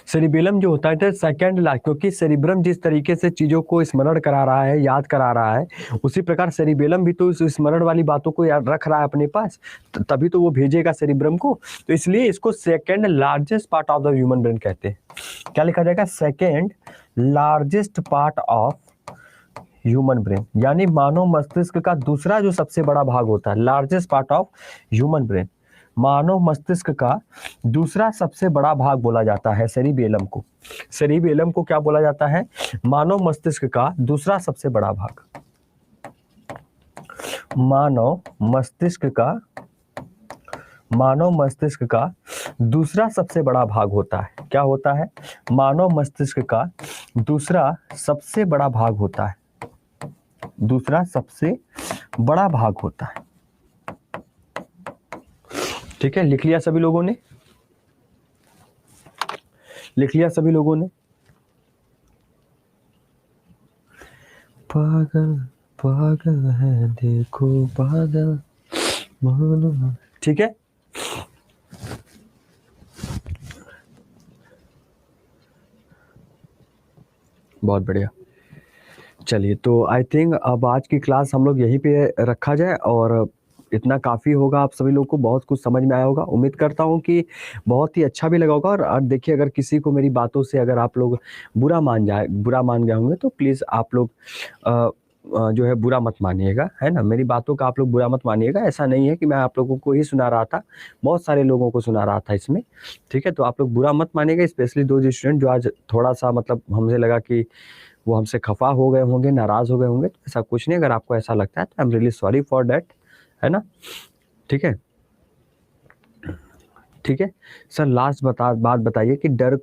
सेरिबेलम जो होता है सेकंड लास्ट, क्योंकि सेरिब्रम जिस तरीके से चीजों को स्मरण करा रहा है, याद करा रहा है, उसी प्रकार सेरिबेलम भी तो उस स्मरण वाली बातों को याद रख रहा है अपने पास, तभी तो वो भेजेगा सेरिब्रम को, तो इसलिए इसको second largest part of the human brain कहते हैं। क्या लिखा जाएगा? Second largest part of human brain, यानी मानव मस्तिष्क का दूसरा जो सबसे बड़ा भाग होता है, largest part of human brain, मानव मस्तिष्क का दूसरा सबसे बड़ा भाग बोला जाता है सेरिबेलम को। सेरिबेलम को क्या बोला जाता है? मानव मस्तिष्क का दूसरा सबसे बड़ा भाग। मानव मस्तिष्क का दूसरा सबसे बड़ा भाग होता है। क्या होता है? मानव मस्तिष्क का दूसरा सबसे बड़ा भाग होता है। दूसरा सबसे बड़ा भाग होता है। ठीक है, लिख लिया सभी लोगों ने? लिख लिया सभी लोगों ने? पागल पागल है देखो पागल, ठीक है। बहुत बढ़िया, चलिए तो आई थिंक अब आज की क्लास हम लोग यहीं पे रखा जाए, और इतना काफ़ी होगा, आप सभी लोगों को बहुत कुछ समझ में आया होगा। उम्मीद करता हूँ कि बहुत ही अच्छा भी लगा होगा। और देखिए, अगर किसी को मेरी बातों से अगर आप लोग बुरा मान गए होंगे तो प्लीज़ आप लोग जो है बुरा मत मानिएगा, है ना। मेरी बातों का आप लोग बुरा मत मानिएगा। ऐसा नहीं है कि मैं आप लोगों को ही सुना रहा था, बहुत सारे लोगों को सुना रहा था इसमें, ठीक है। तो आप लोग बुरा मत मानिएगा, स्पेशली दो स्टूडेंट जो आज थोड़ा सा मतलब हमसे लगा कि वो हमसे खफा हो गए होंगे, नाराज़ हो गए होंगे, तो ऐसा कुछ नहीं। अगर आपको ऐसा लगता है तो I am really sorry for that, है ना। ठीक है, ठीक है सर। लास्ट बात बताइए कि डर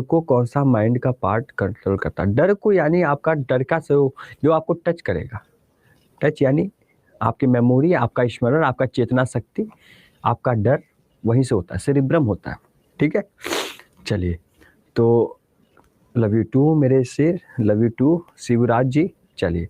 को कौन सा माइंड का पार्ट कंट्रोल करता है? डर को यानी आपका डर का जो आपको टच करेगा, टच यानी आपकी मेमोरी, आपका स्मरण, आपका चेतना शक्ति, आपका डर वहीं से होता है, सेरिब्रम होता है। ठीक है, चलिए तो लव यू टू मेरे शेर, love you to Shivraj ji. चलिए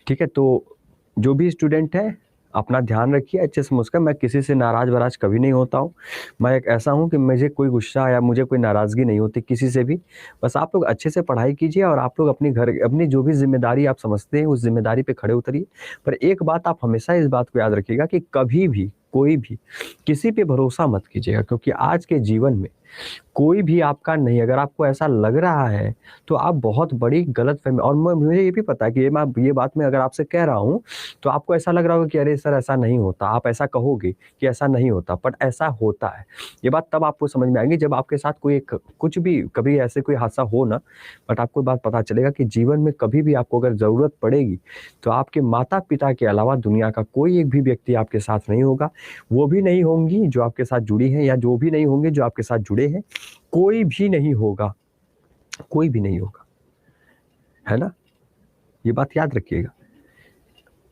ठीक है, तो जो भी स्टूडेंट है अपना ध्यान रखिए, अच्छे से मुस्कुराए। मैं किसी से नाराज वराज कभी नहीं होता हूँ। मैं एक ऐसा हूँ कि मुझे कोई गुस्सा या मुझे कोई नाराज़गी नहीं होती किसी से भी। बस आप लोग अच्छे से पढ़ाई कीजिए और आप लोग अपनी जो भी जिम्मेदारी आप समझते हैं उस जिम्मेदारी पे खड़े उतरिए। पर एक बात आप हमेशा इस बात को याद रखिएगा कि कभी भी कोई भी किसी पे भरोसा मत कीजिएगा, क्योंकि आज के जीवन में कोई भी आपका नहीं। अगर आपको ऐसा लग रहा है तो आप बहुत बड़ी गलतफहमी, और मुझे ये भी पता है कि ये बात मैं अगर आपसे कह रहा हूँ तो आपको ऐसा लग रहा होगा कि अरे सर ऐसा नहीं होता, आप ऐसा कहोगे कि ऐसा नहीं होता, बट ऐसा होता है। ये बात तब आपको समझ में आएगी जब आपके साथ कुछ भी कभी ऐसे कोई हादसा हो ना, बट आपको बात पता चलेगा कि जीवन में कभी भी आपको अगर ज़रूरत पड़ेगी तो आपके माता पिता के अलावा दुनिया का कोई एक भी व्यक्ति आपके साथ नहीं होगा। वो भी नहीं होंगी जो आपके साथ जुड़ी हैं, या जो भी नहीं होंगे जो आपके साथ जुड़े हैं। कोई भी नहीं होगा, कोई भी नहीं होगा, है ना। ये बात याद रखिएगा।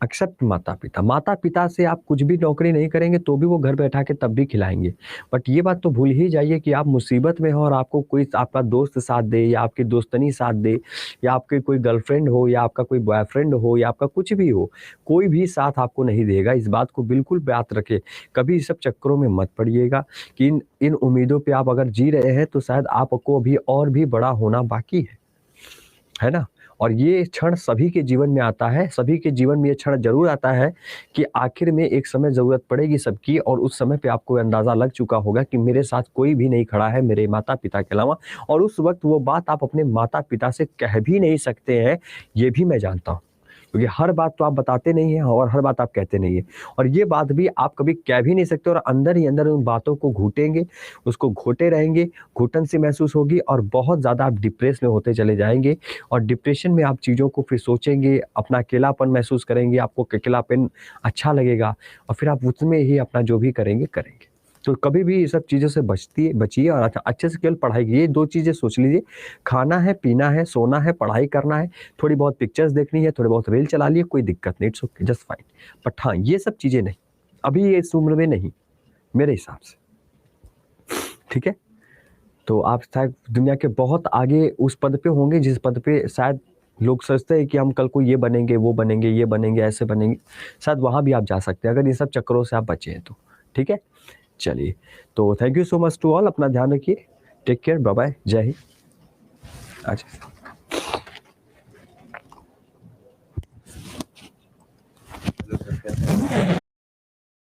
एक्सेप्ट माता पिता। माता पिता से आप कुछ भी नौकरी नहीं करेंगे तो भी वो घर बैठा के तब भी खिलाएंगे। बट ये बात तो भूल ही जाइए कि आप मुसीबत में हो और आपको कोई आपका दोस्त साथ दे या आपकी दोस्तनी साथ दे या आपके कोई गर्लफ्रेंड हो या आपका कोई बॉयफ्रेंड हो या आपका कुछ भी हो, कोई भी साथ आपको नहीं देगा। इस बात को बिल्कुल याद रखें। कभी इस सब चक्करों में मत पड़िएगा कि इन इन उम्मीदों पे आप अगर जी रहे हैं तो शायद आपको अभी और भी बड़ा होना बाकी है ना? और ये क्षण सभी के जीवन में आता है, सभी के जीवन में ये क्षण ज़रूर आता है कि आखिर में एक समय ज़रूरत पड़ेगी सबकी और उस समय पे आपको अंदाज़ा लग चुका होगा कि मेरे साथ कोई भी नहीं खड़ा है मेरे माता-पिता के अलावा, और उस वक़्त वो बात आप अपने माता-पिता से कह भी नहीं सकते हैं, ये भी मैं जानता हूँ। क्योंकि हर बात तो आप बताते नहीं हैं और हर बात आप कहते नहीं हैं, और ये बात भी आप कभी कह भी नहीं सकते और अंदर ही अंदर उन बातों को घुटेंगे, उसको घोटे रहेंगे, घुटन सी महसूस होगी और बहुत ज़्यादा आप डिप्रेस में होते चले जाएँगे और डिप्रेशन में आप चीज़ों को फिर सोचेंगे, अपना अकेलापन महसूस करेंगे, आपको अकेलापन अच्छा लगेगा और फिर आप उसमें ही अपना जो भी करेंगे। तो कभी भी ये सब चीज़ों से बचिए और अच्छे से केवल पढ़ाई कीजिए। ये 2 चीज़ें सोच लीजिए, खाना है, पीना है, सोना है, पढ़ाई करना है, थोड़ी बहुत पिक्चर्स देखनी है, थोड़ी बहुत रील चला लिए, कोई दिक्कत नहीं, it's okay, just fine. But हाँ, ये सब चीज़ें नहीं, अभी ये इस उम्र में नहीं, मेरे हिसाब से, ठीक है? तो आप शायद दुनिया के बहुत आगे उस पद पे होंगे जिस पद पे शायद लोग सोचते हैं कि हम कल को ये बनेंगे, वो बनेंगे, ये बनेंगे, ऐसे बनेंगे। शायद वहाँ भी आप जा सकते हैं अगर इन सब चक्करों से आप बचे हैं तो, ठीक है? चलिए, तो thank you so much to all, अपना ध्यान रखिए, टेक केयर, बाय बाय, जय हिंद। अच्छा।